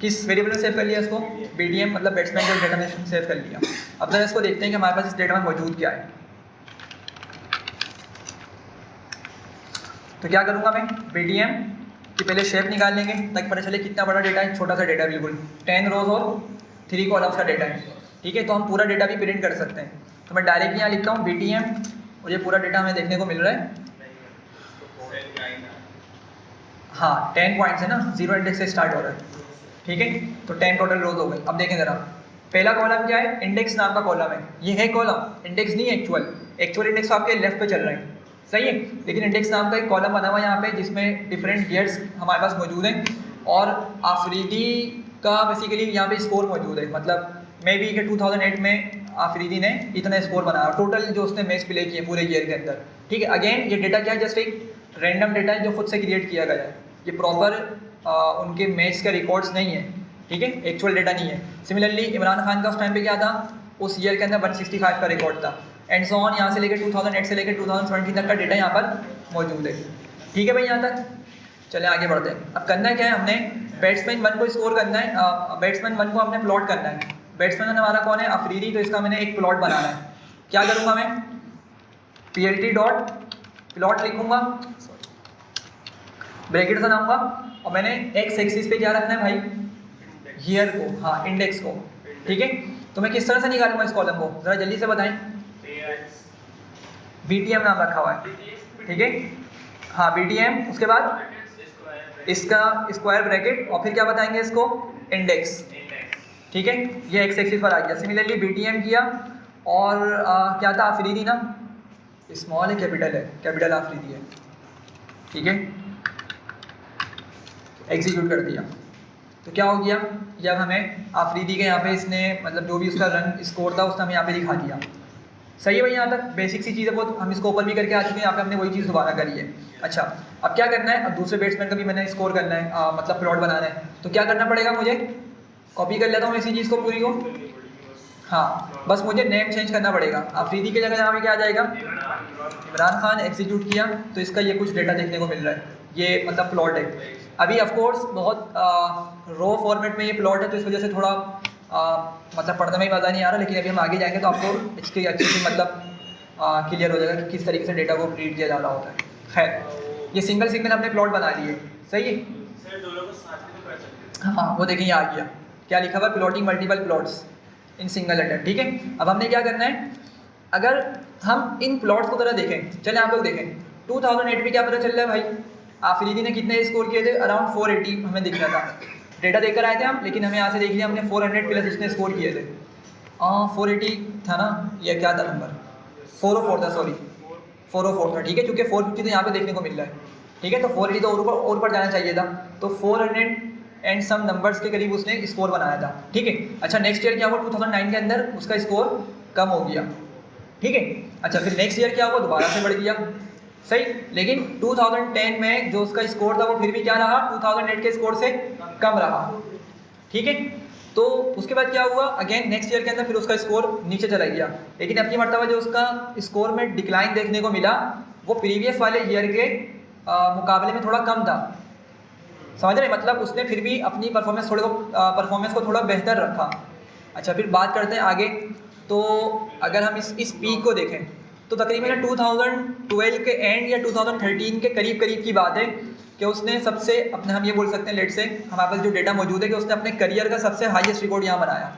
किस वेरिएबल में सेव कर लिया इसको, BTM मतलब बैट्समैन के डेटा में सेव कर लिया। अब जरा इसको देखते हैं कि हमारे पास इस डेटा में मौजूद क्या है। तो क्या करूँगा मैं, BTM की पहले शेप निकाल लेंगे ताकि पता चले कितना बड़ा डेटा है, छोटा सा डेटा बिल्कुल 10 रोज और 3 कॉलम्स का डेटा है, ठीक है, तो हम पूरा डेटा भी प्रिंट कर सकते हैं। तो मैं डायरेक्ट यहाँ लिखता हूँ BTM, और ये पूरा डेटा हमें देखने को मिल रहा है, हाँ 10 पॉइंट्स है ना, 0 इंडेक्स से स्टार्ट हो रहा है, ठीक है, तो 10 टोटल रोज हो गई। अब देखें ज़रा, पहला कॉलम क्या है, इंडेक्स नाम का कॉलम है, ये है कॉलम, इंडेक्स नहीं एक्चुअल इंडेक्स आपके लेफ्ट पे चल रहे हैं, सही है, लेकिन इंडेक्स नाम का एक कॉलम बना हुआ है यहाँ पे जिसमें डिफरेंट ईयर्स हमारे पास मौजूद हैं, और आफरीदी का बेसिकली यहाँ पे स्कोर मौजूद है, मतलब मे बी कि 2008 में आफरीदी ने इतना स्कोर बनाया, टोटल जो उसने मैच प्ले किए पूरे ईयर के अंदर, ठीक है। अगेन ये डेटा क्या है, जस्ट एक रैंडम डेटा है जो खुद से क्रिएट किया गया है, ये प्रॉपर उनके मैच के रिकॉर्ड्स नहीं है, ठीक है, एक्चुअल डेटा नहीं है। सिमिलरली इमरान खान का उस टाइम पे क्या था, उस ईयर के अंदर 165 का रिकॉर्ड था, एंड सो ऑन, यहाँ से लेकर 2008 से लेकर 2017 तक का डेटा यहाँ पर मौजूद है। ठीक है भाई, यहाँ तक चले आगे बढ़ते हैं। अब करना क्या है, हमने बैट्समैन 1 को स्कोर करना है, बैट्समैन 1 को हमने प्लॉट करना है। बैट्समैन हमारा कौन है, अफरीदी, तो इसका मैंने एक प्लॉट बनाना है। क्या करूँगा मैं, PLT डॉट प्लॉट लिखूँगा, ब्रैकेट बनाऊँगा, और मैंने एक्स एक्सिस पे क्या रखना है भाई, ईयर को, हाँ इंडेक्स को, ठीक है। तो मैं किस तरह से निकालूंगा इस कॉलम को, ज़रा जल्दी से बताएं। BTM नाम रखा हुआ है, ठीक है, हाँ BTM, उसके बाद इसका स्क्वायर ब्रैकेट, और फिर क्या बताएंगे इसको, इंडेक्स, ठीक है। ये एक्स एक्सिस पर आ गया। सिमिलरली BTM किया, और क्या था, अफरीदी ना, स्मॉल है कैपिटल है, कैपिटल अफरीदी है, ठीक है, एग्जीक्यूट कर दिया। तो क्या हो गया, जब हमें अफरीदी के यहाँ पे इसने मतलब जो भी उसका रन स्कोर था उसने हमें यहाँ पे दिखा दिया। सही है भाई, यहाँ तक बेसिक सी चीज़ें बहुत हम इसको ऊपर भी करके आ चुके हैं, यहाँ पे हमने वही चीज़ दोबारा करी है। अच्छा, अब क्या करना है, अब दूसरे बैट्समैन का भी मैंने स्कोर करना है, मतलब प्लॉट बनाना है। तो क्या करना पड़ेगा, मुझे कॉपी कर लेता हूँ इसी चीज़ को पूरी को, हाँ बस मुझे नेम चेंज करना पड़ेगा। अफरीदी की जगह यहाँ पे क्या आ जाएगा, इमरान खान, एग्जीक्यूट किया तो इसका ये कुछ डेटा देखने को मिल रहा है, ये मतलब प्लॉट है। अभी ऑफ कोर्स बहुत रो फॉर्मेट में ये प्लॉट है, तो इस वजह से थोड़ा मतलब पढ़ने में ही मज़ा नहीं आ रहा, लेकिन अभी हम आगे जाएंगे तो आपको इसकी अच्छी सी मतलब क्लियर हो जाएगा कि किस तरीके से डेटा को रीड किया जा रहा होता है। खैर, ये सिंगल सिंगल हमने प्लॉट बना लिए, सही है, हाँ वो देखिए यहाँ आ गया, क्या लिखा हुआ है, plotting multiple plots in single letter, ठीक है। अब हमने क्या करना है, अगर हम इन प्लॉट्स को तरह देखें, चले आप लोग देखें 2008 में क्या पता चल रहा है भाई, आफरीदी ने कितने स्कोर किए थे, अराउंड 480 हमें दिख रहा था, डेटा देखकर आए थे हम, लेकिन हमें यहाँ से देख लिया हमने 400 प्लस उसने स्कोर किए थे। 480 था ना, या क्या था नंबर, 404 था, सॉरी 404 था, ठीक है, क्योंकि 450 तो यहाँ पे देखने को मिल रहा है, ठीक है, तो 480 तो और ऊपर जाना चाहिए था, तो 400 एंड सम नंबर्स के करीब उसने स्कोर बनाया था, ठीक है। अच्छा, नेक्स्ट ईयर क्या हुआ, 2009 के अंदर उसका स्कोर कम हो गया, ठीक है। अच्छा, फिर नेक्स्ट ईयर क्या हुआ, दोबारा से बढ़ गया, सही, लेकिन 2010 में जो उसका स्कोर था वो फिर भी क्या रहा, 2008 के स्कोर से कम रहा, ठीक है। तो उसके बाद क्या हुआ, अगेन नेक्स्ट ईयर के अंदर फिर उसका स्कोर नीचे चला गया, लेकिन अब की मरतबा जो उसका स्कोर में डिक्लाइन देखने को मिला वो प्रीवियस वाले ईयर के मुकाबले में थोड़ा कम था, समझ रहे, मतलब उसने फिर भी अपनी परफॉर्मेंस को थोड़ा बेहतर रखा। अच्छा, फिर बात करते हैं आगे, तो अगर हम इस पीक को देखें तो तकरीबन 2012 के एंड या 2013 के करीब की बात है कि उसने सबसे अपने, हम ये बोल सकते हैं, लेट से हमारे पास जो डेटा मौजूद है कि उसने अपने करियर का सबसे हाईएस्ट रिकॉर्ड यहाँ बनाया,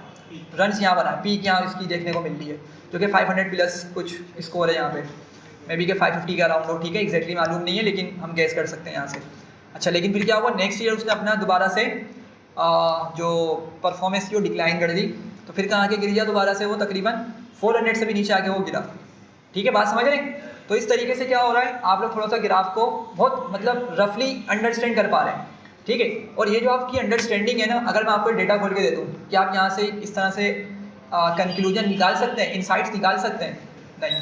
रन्स यहाँ बनाया, पीक यहाँ इसकी देखने को मिल रही है, जो कि 500 प्लस कुछ स्कोर है यहाँ पे, मे बी के 550 का अराउंड हो, ठीक है, एग्जैक्टली मालूम नहीं है लेकिन हम गैस कर सकते हैं यहाँ से। अच्छा, लेकिन फिर क्या हुआ, नेक्स्ट ईयर उसने अपना दोबारा से जो परफॉर्मेंस की वो डिक्लाइन कर दी, तो फिर कहाँ के गिर गया दोबारा से, वो तकरीबन 400 से भी नीचे आके वो गिरा, ठीक है, बात समझ रहे हैं। तो इस तरीके से क्या हो रहा है, आप लोग थोड़ा सा ग्राफ को बहुत मतलब रफली अंडरस्टैंड कर पा रहे हैं, ठीक है। और ये जो आपकी अंडरस्टैंडिंग है ना, अगर मैं आपको डेटा खोल के दे दूँ, क्या आप यहाँ से इस तरह से कंक्लूजन निकाल सकते हैं, इनसाइट्स निकाल सकते हैं? नहीं,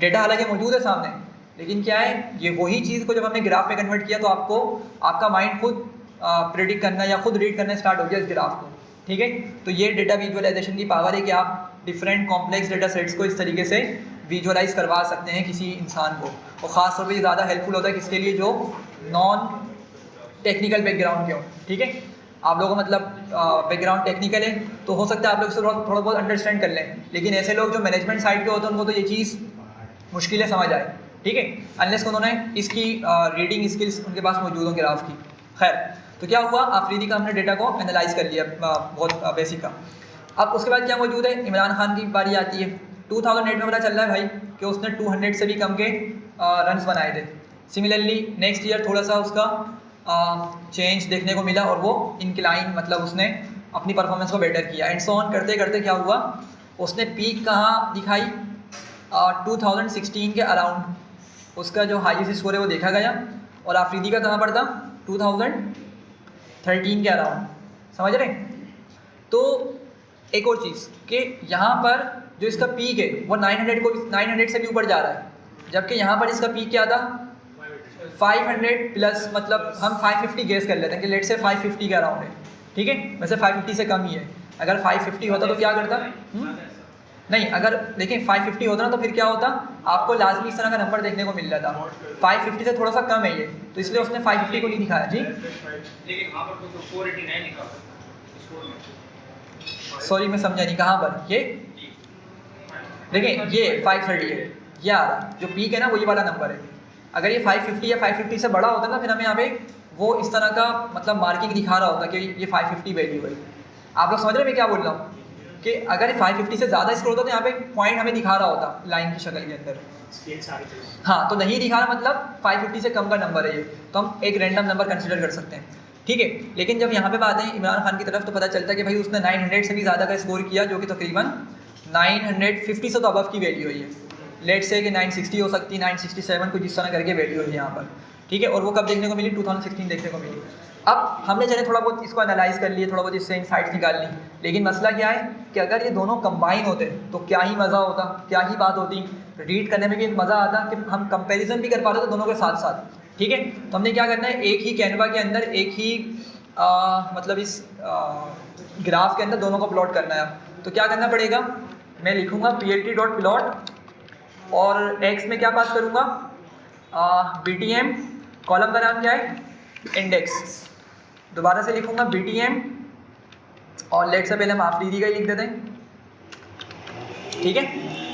डेटा हालांकि मौजूद है सामने, लेकिन क्या है, ये वही चीज़ को जब हमने ग्राफ में कन्वर्ट किया तो आपको आपका माइंड खुद प्रेडिक्ट करना या खुद रीड करना स्टार्ट हो गया इस ग्राफ को, ठीक है। तो ये डेटा विजुअलाइजेशन की पावर है कि आप डिफरेंट कॉम्प्लेक्स डेटा सेट्स को इस तरीके से विजुअलाइज करवा सकते हैं किसी इंसान को, और ख़ास तौर पे ज़्यादा हेल्पफुल होता है किसके लिए, जो नॉन टेक्निकल बैकग्राउंड के हो, ठीक है। आप लोगों का मतलब बैकग्राउंड टेक्निकल है तो हो सकता है आप लोग इसे थोड़ा बहुत अंडरस्टैंड कर लें, लेकिन ऐसे लोग जो मैनेजमेंट साइड के होते हैं उनको तो ये चीज़ मुश्किलें समझ आए, ठीक है, अनलेस उन्होंने इसकी रीडिंग स्किल्स उनके पास मौजूद हों ग्राफ की। खैर, तो क्या हुआ, अफरीदी का हमने डेटा को एनालाइज कर लिया, बहुत बेसिक का। अब उसके बाद क्या मौजूद है, इमरान खान की बारी आती है। 2008 में पता चल रहा है भाई कि उसने 200 से भी कम के रन्स बनाए थे। सिमिलरली नेक्स्ट ईयर थोड़ा सा उसका चेंज देखने को मिला और वो इंक्लाइन, मतलब उसने अपनी परफॉर्मेंस को बेटर किया, एंड सो ऑन करते करते क्या हुआ, उसने पीक कहाँ दिखाई, 2016 के अराउंड उसका जो हाईएस्ट स्कोर है वो देखा गया, और अफरीदी का कहाँ पर था, 2013 के अराउंड, समझ रहे हैं। तो एक और चीज़ कि यहाँ पर जो इसका पीक है वो 900 से भी ऊपर जा रहा है, जबकि यहाँ पर इसका पीक क्या था, 500 प्लस मतलब हम 550 गेस कर लेते हैं कि लेट से 550 के अराउंड है, ठीक है, वैसे 550 से कम ही है। अगर 550 होता तो क्या करता? नहीं, अगर देखिए 550 होता ना तो फिर क्या होता, आपको लाजमी इस तरह का नंबर देखने को मिल जाता। 550 से थोड़ा सा कम है ये, तो इसलिए उसने 550 को नहीं दिखाया जी। लेकिन यहाँ पर तो 489 लिखा स्कोर में। सॉरी मैं समझा नहीं, कहाँ पर? ये देखिए ये 530 है, ये आ रहा जो पीक है ना वो ये वाला नंबर है। अगर ये 550 या 550 से बड़ा होता ना फिर हमें यहाँ पे वो इस तरह का मतलब मार्किंग दिखा रहा होता कि ये 550 वैल्यू है। आप लोग समझ रहे हैं मैं क्या बोल रहा हूँ? कि अगर 550 से ज़्यादा स्कोर होता तो यहाँ पे पॉइंट हमें दिखा रहा होता लाइन की शक्ल के अंदर। स्केल सारी चीज़। हाँ, तो नहीं दिखा रहा मतलब 550 से कम का नंबर है ये, तो हम एक रैंडम नंबर कंसिडर कर सकते हैं, ठीक है। लेकिन जब यहाँ पे बात है इमरान खान की तरफ तो पता चलता है कि भाई उसने 900 से भी ज़्यादा का स्कोर किया, जो कि तकरीबन 950 से तो अबव की वैल्यू है ये। लेट से कि 960 हो सकती, 967 कुछ इस तरह करके वैल्यू है यहाँ पर, ठीक है। और वो कब देखने को मिली? 2016 देखने को मिली। अब हमने चले थोड़ा बहुत इसको एनालाइज कर लिए, थोड़ा बहुत इससे इनसाइट्स निकाल ली, लेकिन मसला क्या है कि अगर ये दोनों कंबाइन होते तो क्या ही मज़ा होता, क्या ही बात होती, रीड करने में भी एक मज़ा आता कि हम कंपैरिजन भी कर पाते तो दोनों के साथ साथ, ठीक है। तो हमने क्या करना है, एक ही कैनवा के अंदर एक ही मतलब इस ग्राफ के अंदर दोनों को प्लॉट करना है। तो क्या करना पड़ेगा, मैं लिखूँगा plt.plot और x में क्या पास करूँगा, btm, कॉलम का नाम क्या है, इंडेक्स। दोबारा से लिखूंगा btm और लेट से पहले हम आफरीदी का ही लिख देते हैं, ठीक है।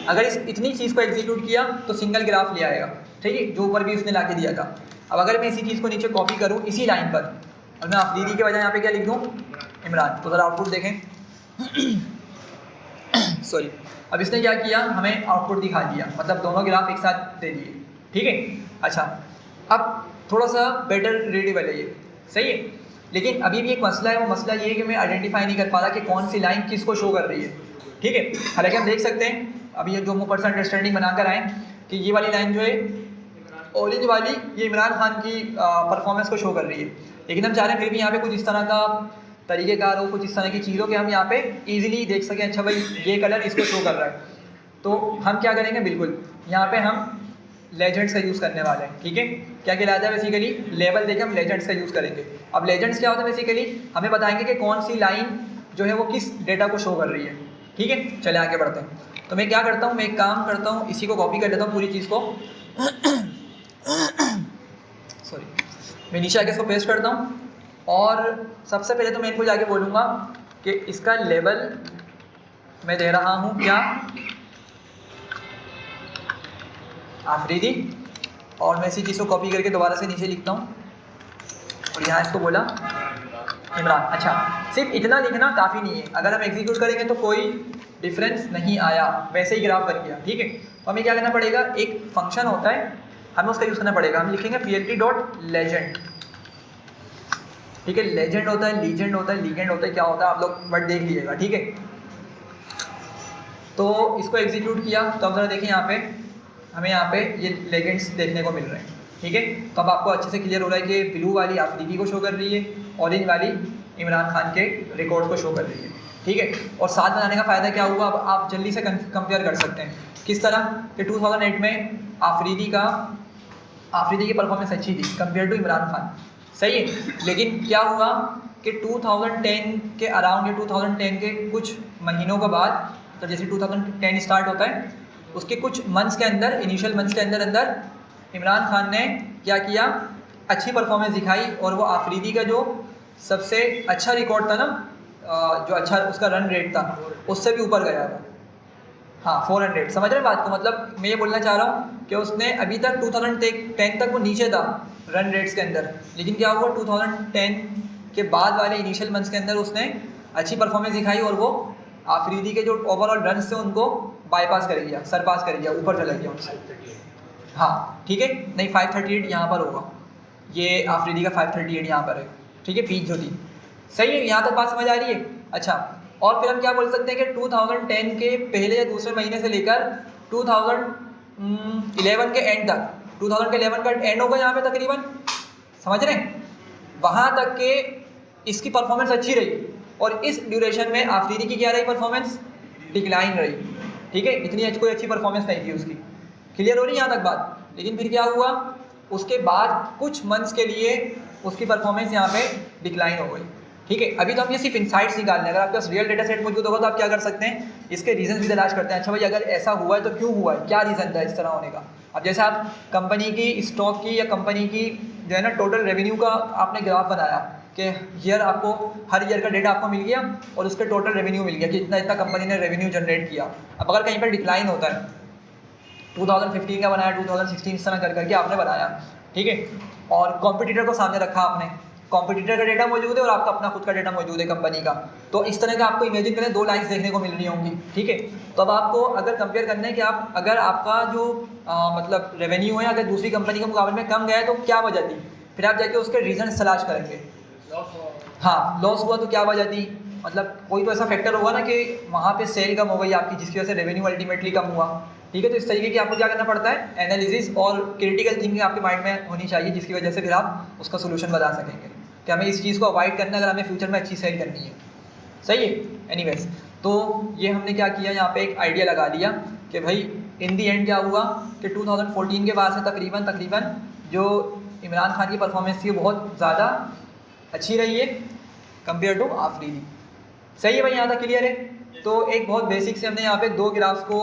अगर इस इतनी चीज़ को एग्जीक्यूट किया तो सिंगल ग्राफ ले आएगा, ठीक है, जो ऊपर भी उसने ला के दिया था। अब अगर मैं इसी चीज़ को नीचे कॉपी करूँ इसी लाइन पर और मैं आफरीदी के बजाय यहाँ पे क्या लिख दूँ, इमरान, तो ज़रा आउटपुट देखें। सॉरी, अब इसने क्या किया, हमें आउटपुट दिखा दिया, मतलब दोनों ग्राफ एक साथ दे दिए, ठीक है। अच्छा, अब थोड़ा सा बेटर रीडेबल है ये, सही है। लेकिन अभी भी एक मसला है, वो मसला ये है कि मैं आइडेंटिफाई नहीं कर पा रहा कि कौन सी लाइन किसको शो कर रही है, ठीक है। हालांकि हम देख सकते हैं अभी ये जो हम ऊपर से अंडरस्टैंडिंग बनाकर आए कि ये वाली लाइन जो है ऑरेंज वाली, ये इमरान खान की परफॉर्मेंस को शो कर रही है। लेकिन हम चाह रहे हैं फिर भी यहाँ पे कुछ इस तरह का तरीक़ेकार हो, कुछ इस तरह की चीज़ हो कि हम यहाँ पे ईजिली देख सकें, अच्छा भाई ये कलर इसको शो कर रहा है। तो हम क्या करेंगे, बिल्कुल यहाँ पे हम लेजेंड्स का यूज़ करने वाले हैं, ठीक है। क्या कहलाता है बेसिकली, लेवल देके हम लेजेंड्स का यूज़ करेंगे। अब लेजेंड्स क्या होता है बेसिकली, हमें बताएंगे कि कौन सी लाइन जो है वो किस डेटा को शो कर रही है, ठीक है। चले आगे बढ़ते हैं। तो मैं क्या करता हूँ, मैं एक काम करता हूँ, इसी को कॉपी कर लेता हूँ पूरी चीज़ को सॉरी, मैं नीचे आके इसको पेस्ट करता हूँ और सबसे पहले तो मैं इनको जाके बोलूँगा कि इसका लेवल मैं दे रहा हूँ क्या, आफरीदी, और मैं इसी चीज़ को कॉपी करके दोबारा से नीचे लिखता हूँ और यहाँ इसको बोला इमरान। अच्छा, सिर्फ इतना लिखना काफ़ी नहीं है, अगर हम एग्जीक्यूट करेंगे तो कोई डिफरेंस नहीं आया, वैसे ही ग्राफ बन गया, ठीक है। तो हमें क्या करना पड़ेगा, एक फंक्शन होता है हमें उसका यूज़ करना पड़ेगा। हम लिखेंगे plt.legend, ठीक है। लेजेंड होता है, लीजेंड होता है, लीगेंड होता है, क्या होता है आप लोग वर्ड देख लीजिएगा, ठीक है। तो इसको एग्जीक्यूट किया तो अब ज़रा देखें यहाँ पे हमें यहाँ पे ये लेजेंड्स देखने को मिल रहे हैं, ठीक है। तो अब आपको अच्छे से क्लियर हो रहा है कि ब्लू वाली आफरीदी को शो कर रही है, ऑरेंज वाली इमरान खान के रिकॉर्ड को शो कर रही है, ठीक है। और साथ बनाने का फ़ायदा क्या हुआ, अब आप जल्दी से कंपेयर कर सकते हैं। किस तरह कि 2008 में आफरीदी की परफॉर्मेंस अच्छी थी कंपेयर टू इमरान खान, सही है। लेकिन क्या हुआ कि 2010 के अराउंड या 2010 के कुछ महीनों के बाद, तो जैसे 2010 स्टार्ट होता है उसके कुछ मंथ्स के अंदर, इनिशियल मंथ्स के अंदर इमरान खान ने क्या किया, अच्छी परफॉर्मेंस दिखाई और वो आफरीदी का जो सबसे अच्छा रिकॉर्ड था ना, जो अच्छा उसका रन रेट था उससे भी ऊपर गया था। हाँ 400, समझ रहे बात को, मतलब मैं ये बोलना चाह रहा हूँ कि उसने अभी तक 2010 तक वो नीचे था रन रेट्स के अंदर, लेकिन क्या हुआ 2010 के बाद वाले इनिशियल मंथ्स के अंदर उसने अच्छी परफॉर्मेंस दिखाई और वो आफरीदी के जो ओवरऑल रन थे उनको बाईपास कर गया, सरपास कर गया, ऊपर चला गया उनसे। हाँ ठीक है, नहीं 538 यहाँ पर होगा, ये आफरीदी का 538 यहाँ पर है, ठीक है, पीक जो थी, सही है, यहाँ तक बात समझ आ रही है। अच्छा, और फिर हम क्या बोल सकते हैं कि 2010 के पहले या दूसरे महीने से लेकर 2011 के एंड तक, 2011 का एंड होगा यहाँ पे तकरीबन, समझ रहे हैं, वहाँ तक के इसकी परफॉर्मेंस अच्छी रही और इस ड्यूरेशन में आफरीदी की क्या रही परफॉर्मेंस, डिक्लाइन रही, ठीक है, इतनी कोई अच्छी परफॉर्मेंस नहीं थी उसकी। क्लियर हो रही है यहाँ तक बात। लेकिन फिर क्या हुआ उसके बाद कुछ मंथ्स के लिए उसकी परफॉर्मेंस यहाँ पे डिक्लाइन हो गई। ठीक है, अभी तो हम ये सिर्फ इनसाइट्स निकाल रहे हैं। अगर आपके पास रियल डेटा सेट मौजूद होगा तो आप क्या कर सकते हैं, इसके रीजन भी तलाश करते हैं। अच्छा भाई अगर ऐसा हुआ है तो क्यों हुआ है, क्या रीज़न था इस तरह होने का। अब जैसे आप कंपनी की स्टॉक की या कंपनी की जो है ना टोटल रेवेन्यू का आपने ग्राफ बनाया कि ईयर आपको हर ईयर का डेटा आपको मिल गया और उसके टोटल रेवेन्यू मिल गया कि इतना इतना कंपनी ने रेवेन्यू जनरेट किया। अब अगर कहीं पर डिक्लाइन होता है, 2015 का बनाया, 2016 इस तरह कर करके आपने बनाया, ठीक है, और कॉम्पिटिटर को सामने रखा आपने, कॉम्पिटिटर का डेटा मौजूद है और आपका अपना खुद का डेटा मौजूद है कंपनी का, तो इस तरह का आपको इमेजिन करें 2 लाइन्स देखने को मिल रही होंगी। ठीक है, तो अब आपको अगर कंपेयर करना है कि आप अगर आपका जो मतलब रेवेन्यू है अगर दूसरी कंपनी के मुकाबले में कम गया है तो क्या वजह थी, फिर आप जाके उसके रीजन तलाश करेंगे। हाँ, लॉस हुआ तो क्या वजह थी, मतलब कोई तो ऐसा फैक्टर होगा ना कि वहाँ पे सेल कम हो गई आपकी जिसकी वजह से रेवेन्यू अल्टीमेटली कम हुआ। ठीक है, तो इस तरीके की आपको क्या करना पड़ता है, एनालिसिस और क्रिटिकल थिंकिंग आपके माइंड में होनी चाहिए जिसकी वजह से फिर आप उसका सोल्यूशन बता सकेंगे कि हमें इस चीज़ को अवॉइड करना है अगर हमें फ्यूचर में अच्छी सेल करनी है। सही है। एनीवेज, तो ये हमने क्या किया, यहाँ पे एक आइडिया लगा लिया कि भाई इन दी एंड क्या हुआ कि 2014 के बाद से तकरीबन जो इमरान खान की परफॉर्मेंस थी बहुत ज़्यादा अच्छी रही है कंपेयर टू आफरीदी। सही है भाई, यहाँ तक क्लियर है। तो एक बहुत बेसिक से हमने यहाँ पे 2 ग्राफ्स को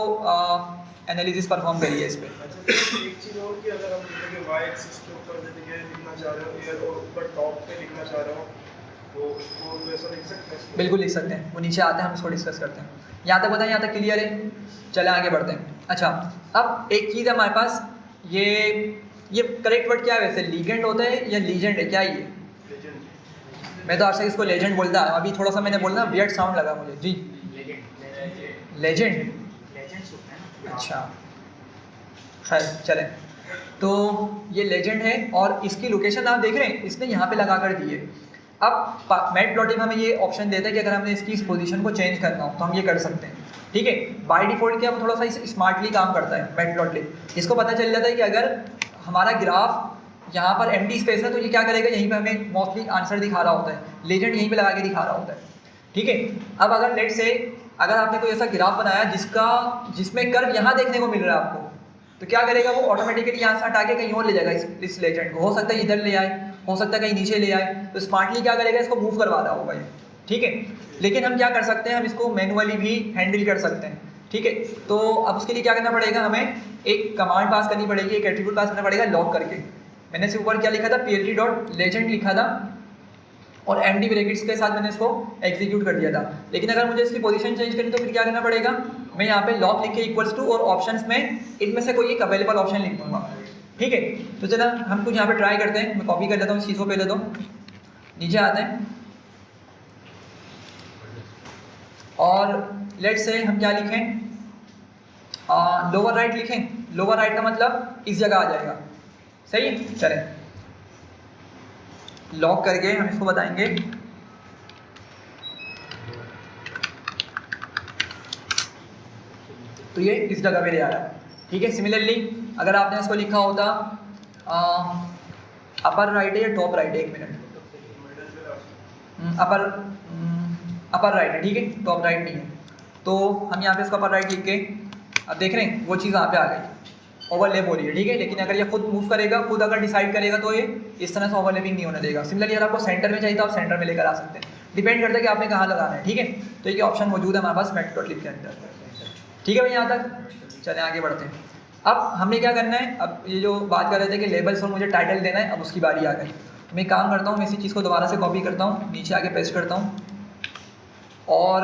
एनालिसिस परफॉर्म करी है इस पर। अच्छा सर, एक चीज़ और कि अगर हम जैसे कि वाई एक्सिस के ऊपर जैसे कि लिखना चाह रहे हो ईयर और ऊपर टॉप पे लिखना चाह रहे हो तो उसको तो ऐसा लिख सकते हैं? बिल्कुल लिख सकते हैं, वो नीचे आते हैं हम उसको डिस्कस करते हैं। यहाँ तक बताएं, यहाँ तक क्लियर है। चले आगे बढ़ते हैं। अच्छा, अब एक चीज़ है हमारे पास, ये करेक्ट वर्ड क्या है वैसे, लीजेंड होता है या लीजेंड है, क्या ये? मैं तो आज तक इसको लेजेंड बोलता है, अभी थोड़ा सा मैंने बोलना वियर्ड साउंड लगा मुझे जी। लेजेंड, अच्छा खैर चलें। तो ये लेजेंड है और इसकी लोकेशन आप देख रहे हैं इसने यहाँ पे लगा कर दी है। अब मैटप्लॉटलिब हमें ये ऑप्शन देता है कि अगर हमने इसकी इस पोजीशन को चेंज करना हो तो हम ये कर सकते हैं। ठीक है, बाय डिफ़ॉल्ट क्या वो थोड़ा सा स्मार्टली काम करता है मैटप्लॉटलिब। इसको पता चल जाता है कि अगर हमारा ग्राफ यहाँ पर एम्प्टी स्पेस है तो ये क्या करेगा, यहीं पे हमें मोस्टली आंसर दिखा रहा होता है, लेजेंड यहीं पे लगा के दिखा रहा होता है। ठीक है, अब अगर लेट से अगर आपने कोई ऐसा ग्राफ बनाया जिसमें कर्व यहाँ देखने को मिल रहा है आपको, तो क्या करेगा वो ऑटोमेटिकली यहाँ से हटा के कहीं और ले जाएगा इस लेजेंड को। हो सकता है इधर ले आए, हो सकता है कहीं नीचे ले आए, तो स्मार्टली क्या करेगा, इसको मूव करवा रहा होगा ये। ठीक है, लेकिन हम क्या कर सकते हैं, हम इसको मैनुअली भी हैंडल कर सकते हैं। ठीक है, तो अब उसके लिए क्या करना पड़ेगा, हमें एक कमांड पास करनी पड़ेगी, एक एट्रीब्यूट पास करना पड़ेगा लॉग करके। मैंने इसके ऊपर क्या लिखा था, plt.legend लिखा था और एम्प्टी ब्रैकेट्स के साथ मैंने इसको एग्जीक्यूट कर दिया था। लेकिन अगर मुझे इसकी पोजीशन चेंज करनी तो फिर क्या करना पड़ेगा, मैं यहाँ पे लॉग लिख के इक्वल्स टू और ऑप्शंस में इनमें से कोई एक अवेलेबल ऑप्शन लिख दूँगा। ठीक है, तो चला हम कुछ यहाँ पे ट्राई करते हैं। मैं कॉपी कर लेता हूँ इस चीज़ को पहले, तो नीचे आते हैं और लेट से हम क्या लिखें, लोअर राइट लिखें। लोअर राइट का मतलब इस जगह आ जाएगा। सही है, चलें लॉक करके हम इसको बताएंगे। तो ये इस जगह पे ले आ रहा है। ठीक है, सिमिलरली अगर आपने इसको लिखा होता अपर राइट है या टॉप राइट है, 1 मिनट, अपर राइट है। ठीक है, टॉप राइट नहीं है, तो हम यहाँ पे इसको अपर राइट लिख के, अब देख रहे हैं वो चीज़ यहाँ पे आ गई, ओवरलैप हो रही है। ठीक है, लेकिन अगर ये खुद मूव करेगा, खुद अगर डिसाइड करेगा तो ये इस तरह से ओवरलैपिंग नहीं होने देगा। सिमिलरली अगर आपको सेंटर में चाहिए तो आप सेंटर में लेकर आ सकते हैं, डिपेंड करता है कि आपने कहाँ लगाना है। ठीक है, तो ये ऑप्शन मौजूद है हमारे पास मैटप्लॉटलिब के अंदर। ठीक है भाई, यहाँ तक चलें आगे बढ़ते हैं। अब हमने क्या करना है, अब ये जो बात कर रहे थे कि लेबल्स और मुझे टाइटल देना है, अब उसकी बारी आ गई। मैं काम करता हूँ, मैं इसी चीज़ को दोबारा से कॉपी करता हूँ, नीचे आके पेस्ट करता हूँ और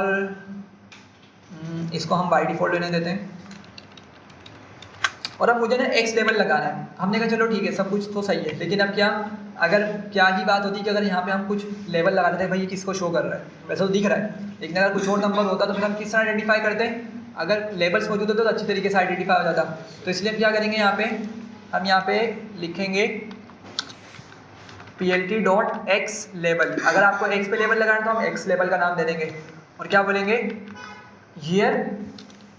इसको हम बाय डिफ़ॉल्ट लेने देते हैं। और अब मुझे ना एक्स लेवल लगाना है। हमने कहा चलो ठीक है, सब कुछ तो सही है, लेकिन अब क्या ही बात होती कि अगर यहाँ पे हम कुछ लेवल लगा देते हैं, भाई ये किसको शो कर रहा है, वैसे तो दिख रहा है, लेकिन अगर कुछ और नंबर होता तो फिर हम किस तरह आइडेंटिफाई करते हैं। अगर लेबल्स मौजूद होते तो अच्छी तरीके से आइडेंटिफाई हो जाता। तो इसलिए हम क्या करेंगे, हम यहाँ पे लिखेंगे plt.x लेवल। अगर आपको x पे लेवल लगाना तो हम x लेवल का नाम दे देंगे और क्या बोलेंगे, ईयर।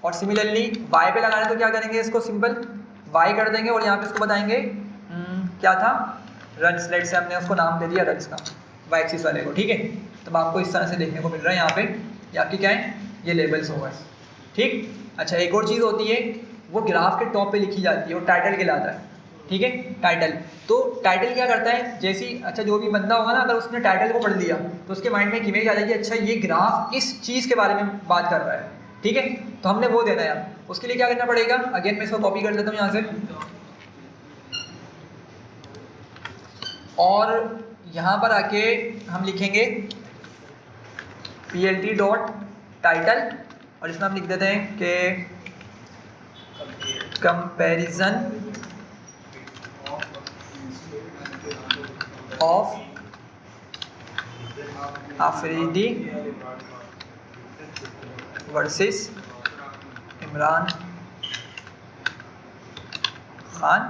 और सिमिलरली y पे लगाना है तो क्या करेंगे, इसको सिंपल y कर देंगे और यहाँ पे इसको बताएंगे क्या था, रन्स। लेट से हमने उसको नाम दे दिया रन्स का, y एक्सिस वाले को। ठीक है, तब आपको इस तरह से देखने को मिल रहा है यहाँ पे, ये आपकी क्या है, ये लेबल्स हो गए। ठीक, अच्छा एक और चीज़ होती है, वो ग्राफ के टॉप पे लिखी जाती है और टाइटल कहलाता है। ठीक है, टाइटल। तो टाइटल क्या करता है, जैसी अच्छा जो भी बंदा होगा ना, अगर उसने टाइटल को पढ़ लिया तो उसके माइंड में एक इमेज आ जाएगी, अच्छा ये ग्राफ इस चीज़ के बारे में बात कर रहा है, ठीक है। तो हमने वो देना है। अब उसके लिए क्या करना पड़ेगा, अगेन मैं इसको कॉपी कर देता हूँ यहाँ से, और यहाँ पर आके हम लिखेंगे plt.title, और इसमें हम लिख देते हैं कि comparison of Afridi versus Imran Khan.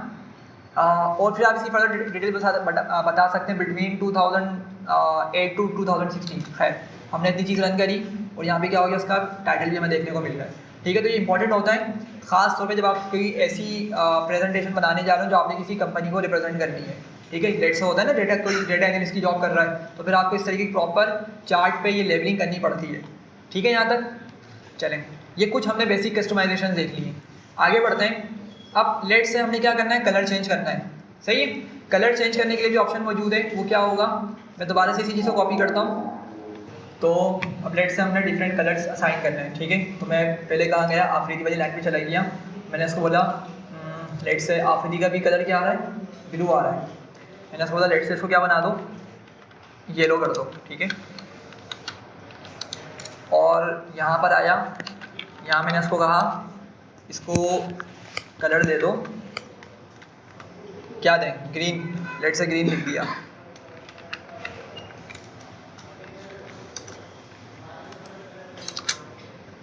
और फिर आप इसकी फर्दर डिटेल बता सकते हैं बिटवीन 2008 टू 2016। खैर, हमने इतनी चीज़ रन करी और यहाँ पे क्या हो गया, उसका टाइटल भी हमें देखने को मिल रहा है, ठीक है। तो ये इंपॉर्टेंट होता है खास तौर पे जब आप कोई ऐसी प्रेजेंटेशन बनाने जा रहे हो जो आपने किसी कंपनी को रिप्रेजेंट करनी है, ठीक है। लेट्स होता है ना, कोई डेटा एनालिस्ट की जॉब कर रहा है, तो फिर आपको इस तरीके की प्रॉपर चार्ट पे ये लेवलिंग करनी पड़ती है, ठीक है। यहाँ तक चलें, ये कुछ हमने बेसिक कस्टमाइजेशन देख ली है। आगे बढ़ते हैं। अब लेट से हमने क्या करना है, कलर चेंज करना है, सही है। कलर चेंज करने के लिए भी ऑप्शन मौजूद है, वो क्या होगा, मैं दोबारा से इसी चीज़ को कॉपी करता हूँ। तो अब लेट से हमने डिफरेंट कलर्स असाइन करने हैं, ठीक है। तो मैं पहले कहाँ गया, आफरीदी वाली लाइन पे चला गया, मैंने इसको बोला लेट से आफरीदी का भी कलर क्या आ रहा है, ब्लू आ रहा है। मैंने इसको बोला लेट से इसको क्या बना दो, येलो कर दो, ठीक है। और यहाँ पर आया, यहाँ मैंने इसको कहा इसको कलर दे दो, क्या दें, ग्रीन, लेट से ग्रीन लिख दिया,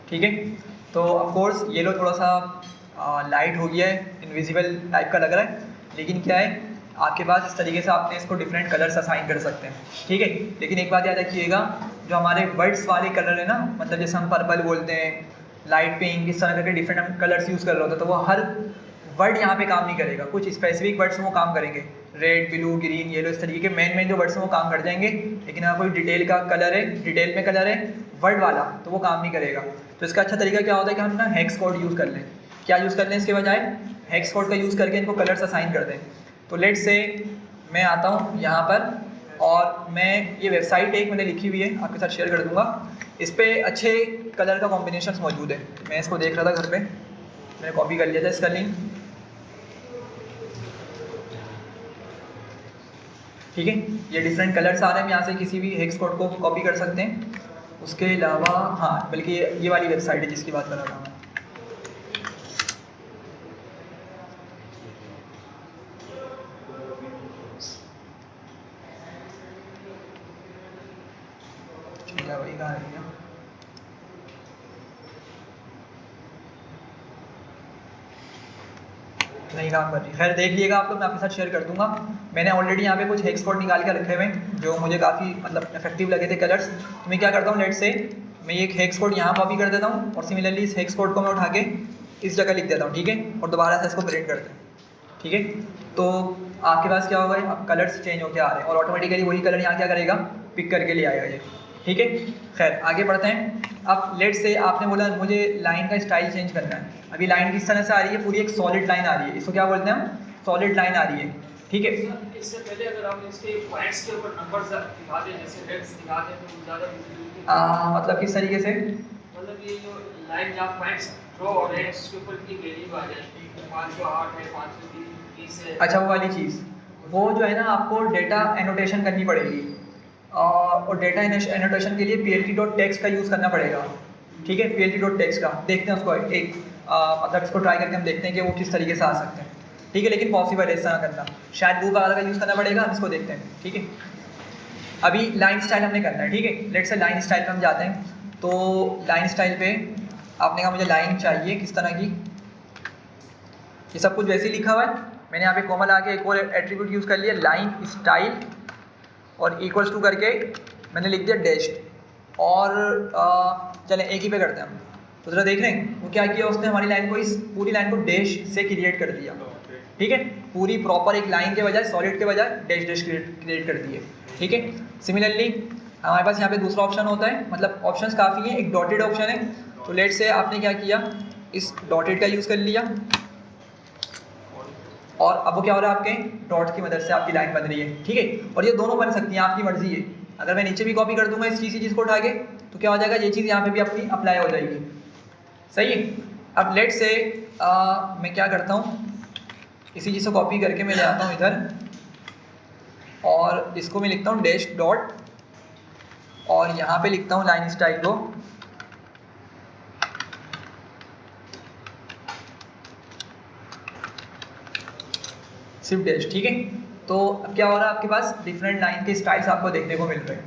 ठीक है। तो ऑफ कोर्स येलो थोड़ा सा लाइट हो गया है, इनविजिबल टाइप का लग रहा है, लेकिन क्या है आपके पास इस तरीके से आपने इसको डिफरेंट कलर्स असाइन कर सकते हैं, ठीक है। लेकिन एक बात याद रखिएगा, जो हमारे वर्ड्स वाले कलर है ना, मतलब जैसे हम पर्पल बोलते हैं, लाइट पिंक, इस तरह करके डिफरेंट हम कलर्स यूज़ कर रहे होते हैं, तो वो हर वर्ड यहाँ पे काम नहीं करेगा, कुछ स्पेसिफिक वर्ड्स में वो काम करेंगे, रेड, ब्लू, ग्रीन, येलो, इस तरीके के मेन जो वर्ड्स हैं वो काम कर जाएंगे। लेकिन अगर कोई डिटेल का कलर है, डिटेल में कलर है वर्ड वाला, तो वो काम नहीं करेगा। तो इसका अच्छा तरीका क्या होता है कि हम ना हेक्स कोड यूज़ कर लें। क्या यूज़ कर लें इसके बजाय, हेक्स कोड का यूज़ करके इनको कलर्स असाइन कर दें। तो लेट से मैं आता हूँ यहाँ पर, और मैं ये वेबसाइट एक मैंने लिखी हुई है, आपके साथ शेयर कर दूँगा। इस पर अच्छे कलर का कॉम्बिनेशन मौजूद है, मैं इसको देख रहा था घर पे, मैंने कॉपी कर लिया था इसका लिंक, ठीक है। ये डिफरेंट कलर्स आ रहे हैं, यहाँ से किसी भी हेक्स कोड को कॉपी कर सकते हैं। उसके अलावा हाँ, बल्कि ये वाली वेबसाइट है जिसकी बात कर रहा था मैं, वही कहाँ रही है, नहीं काम कर रही। खैर देख लिएगा आप लोग, मैं आपके साथ शेयर कर दूंगा। मैंने ऑलरेडी यहाँ पे कुछ हेक्स कोड निकाल के रखे हुए हैं जो मुझे काफ़ी मतलब इफेक्टिव लगे थे कलर्स। तो मैं क्या करता हूँ, लेट से मैं एक हेक्स कोड यहाँ कॉपी कर देता हूँ, और सिमिलरली इस हेक्स कोड को मैं उठा के इस जगह लिख देता हूँ, ठीक है। और दोबारा से इसको प्रिंट करते हैं, ठीक है। तो आपके पास क्या होगा, अब कलर्स चेंज होकर आ रहे हैं, और ऑटोमेटिकली वही कलर यहाँ क्या करेगा, पिक करके ले आएगा ये, ठीक है। खैर आगे बढ़ते हैं। अब लेट से आपने बोला मुझे लाइन का स्टाइल चेंज करना है। अभी लाइन किस तरह से आ रही है, पूरी एक सॉलिड लाइन आ रही है, इसको क्या बोलते हैं हम, सॉलिड लाइन आ रही है, ठीक है। इससे पहले अगर आप इसके पॉइंट्स के ऊपर नंबर्स दिखा दें, जैसे रेड्स दिखा दें, तो ज़्यादा मतलब किस तरीके से, मतलब ये जो लाइन जहाँ पॉइंट्स ड्रॉ हो रहे हैं उसके ऊपर की वैल्यू आ जाए, 508 है, 530 है। अच्छा वो वाली चीज़, वो जो है ना आपको डेटा एनोटेशन करनी पड़ेगी, और डेटा एनोटेशन के लिए plt.text का यूज़ करना पड़ेगा, ठीक है। plt.text का देखते हैं उसको एक मतलब इसको ट्राई करके हम देखते हैं कि वो किस तरीके से आ सकते हैं, ठीक है। लेकिन पॉसिबल है इस तरह करना, शायद लूप वगैरह का यूज़ करना पड़ेगा, हम इसको देखते हैं, ठीक है। अभी लाइन स्टाइल हमने करना है, ठीक है। लेट से लाइन स्टाइल पे हम जाते हैं। तो लाइन स्टाइल पे आपने कहा मुझे लाइन चाहिए किस तरह की, ये सब कुछ वैसे ही लिखा हुआ है। मैंने यहाँ पे कॉमा लगा के एक और एट्रीब्यूट यूज़ कर लिया, लाइन स्टाइल, और इक्वल्स टू करके मैंने लिख दिया डैश्ड। और चलें एक ही पे करते हैं हम, तो ज़रा देख रहे हैं वो क्या किया उसने, हमारी लाइन को, इस पूरी लाइन को डैश से क्रिएट कर दिया, ठीक है। पूरी प्रॉपर एक लाइन के बजाय, सॉलिड के बजाय डैश डैश क्रिएट कर दिए, ठीक है। सिमिलरली हमारे पास यहाँ पे दूसरा ऑप्शन होता है, मतलब ऑप्शंस काफ़ी हैं, एक डॉटेड ऑप्शन है। तो लेट से आपने क्या किया, इस डॉटेड का यूज़ कर लिया, और अब वो क्या हो रहा है आपके डॉट की मदद से आपकी लाइन बन रही है, ठीक है। और ये दोनों बन सकती हैं, आपकी मर्जी है। अगर मैं नीचे भी कॉपी कर दूंगा इस चीज़ को उठा के तो क्या हो जाएगा, ये चीज़ यहाँ पे भी अपनी अप्लाई हो जाएगी, सही है। अब लेट से मैं क्या करता हूँ, इसी चीज़ को कॉपी करके मैं ले आता हूँ इधर और इसको मैं लिखता हूँ डैश डॉट और यहाँ पे लिखता हूँ लाइन स्टाइल को सिर्फ डैश, ठीक है। तो अब क्या हो रहा है, आपके पास डिफरेंट लाइन के स्टाइल्स आपको देखने को मिल रहे हैं,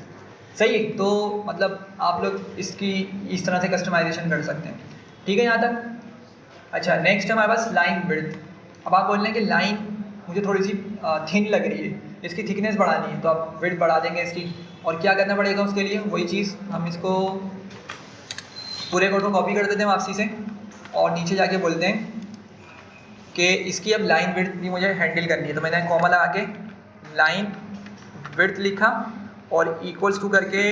सही है। तो मतलब आप लोग इसकी इस तरह से कस्टमाइजेशन कर सकते हैं, ठीक है यहाँ तक। अच्छा, नेक्स्ट है हमारे पास लाइन विड्थ। अब आप बोल रहे हैं कि लाइन मुझे थोड़ी सी थिन लग रही है, इसकी थिकनेस बढ़ानी है, तो आप विड्थ बढ़ा देंगे इसकी। और क्या करना पड़ेगा उसके लिए, वही चीज़ हम इसको पूरे कोड को कॉपी कर देते हैं वापसी से और नीचे जाके बोलते हैं कि इसकी अब लाइन विड्थ भी मुझे हैंडल करनी है। तो मैंने कॉमा लगा के लाइन विड्थ लिखा और इक्वल्स टू करके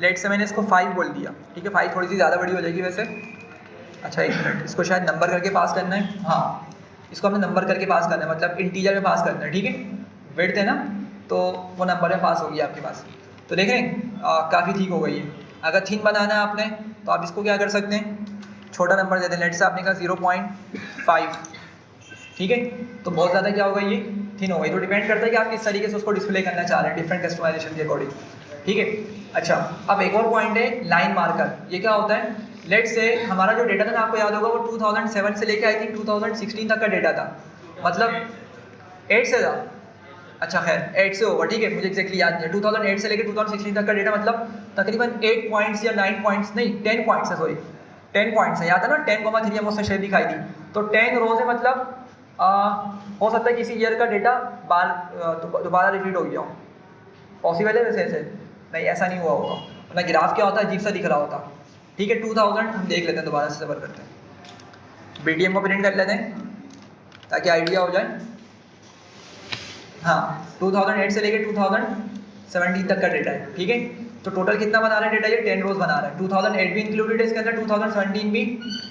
लेट से मैंने इसको 5 बोल दिया, ठीक है। 5 थोड़ी सी ज़्यादा बड़ी हो जाएगी वैसे। अच्छा, एक मिनट, इसको शायद नंबर करके पास करना है, हाँ इसको हमें नंबर करके पास करना है, मतलब इंटीजर में पास करना है, ठीक है। विड्थ है ना, तो वो नंबर में पास होगी आपके पास। तो देख रहे हैं काफ़ी ठीक हो गई है। अगर थिन बनाना है आपने तो आप इसको क्या कर सकते हैं, छोटा नंबर दे दें, लेट से आपने कहा 0.5, ठीक है। तो बहुत ज़्यादा क्या होगा, ये थिन हो गई। तो डिपेंड करता है कि आप किस तरीके से उसको डिस्प्ले करना चाह रहे हैं डिफरेंट कस्टमाइजेशन के अकॉर्डिंग, ठीक है। अच्छा, अब एक और पॉइंट है लाइन मार्कर। ये क्या होता है, लेट से हमारा जो डेटा था ना, आपको याद होगा वो 2007 से लेके आई थिंक 2016 तक का डेटा था, मतलब 8 से था। अच्छा खैर 8 से होगा, ठीक है, मुझे एक्जैक्टली याद नहीं है। 2008 से लेकर 2016 तक का डेटा, मतलब तकरीबन 8 पॉइंट्स या 9 पॉइंट्स नहीं 10 पॉइंट्स है, सॉरी 10 पॉइंट्स है, याद है ना 10,3 हम उससे शेप दिखाई दी। तो 10 रोज है, मतलब हो सकता है किसी ईयर का डेटा दोबारा रिपीट हो गया हो, पॉसिबल है वैसे ऐसे नहीं, ऐसा नहीं हुआ होगा, मतलब ग्राफ क्या होता है अजीब सा दिख रहा होता, ठीक है। 2000 हम देख लेते हैं, दोबारा से सबर करते हैं, BDM को प्रिंट कर लेते हैं ताकि आइडिया हो जाए। हाँ, 2008 से लेके 2017 तक का डेटा है, ठीक है। तो टोटल कितना बना रहा है डेटा, ये 10 रोज बना रहा है। 2008 भी इंक्लूडेड है इसके अंदर, 2017 भी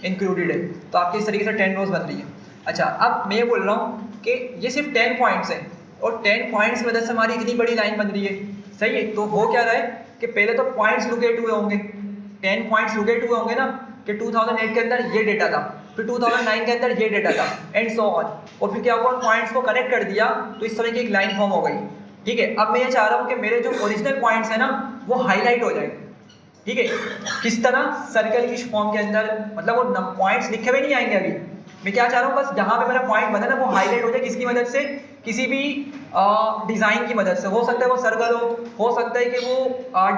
इंक्लूडेड है, तो आपकी इस तरीके से 10 रोज बन रही है। अच्छा, अब मैं ये बोल रहा हूँ कि ये सिर्फ 10 पॉइंट्स हैं और 10 पॉइंट्स की वजह से हमारी इतनी बड़ी लाइन बन रही है, सही है। तो हो क्या रहा है कि पहले तो पॉइंट्स लोकेट हुए होंगे, 10 पॉइंट्स लोकेट हुए होंगे ना, कि 2008 के अंदर ये डेटा था, फिर 2009 के अंदर ये डेटा था एंड सो ऑन, और फिर क्या हुआ, पॉइंट्स को कनेक्ट कर दिया तो इस तरह की एक लाइन फॉर्म हो गई, ठीक है। अब मैं ये चाह रहा हूँ कि मेरे जो ओरिजिनल पॉइंट्स है ना वो हाईलाइट हो जाए, ठीक है। किस तरह, सर्कल की फॉर्म के अंदर, मतलब वो पॉइंट्स लिखे हुए नहीं आएंगे अभी, मैं क्या चाह रहा हूँ बस जहाँ पे मेरा पॉइंट बना ना वो हाईलाइट हो जाए, किसकी मदद से, किसी भी डिज़ाइन की मदद से। हो सकता है वो सर्कल हो सकता है कि वो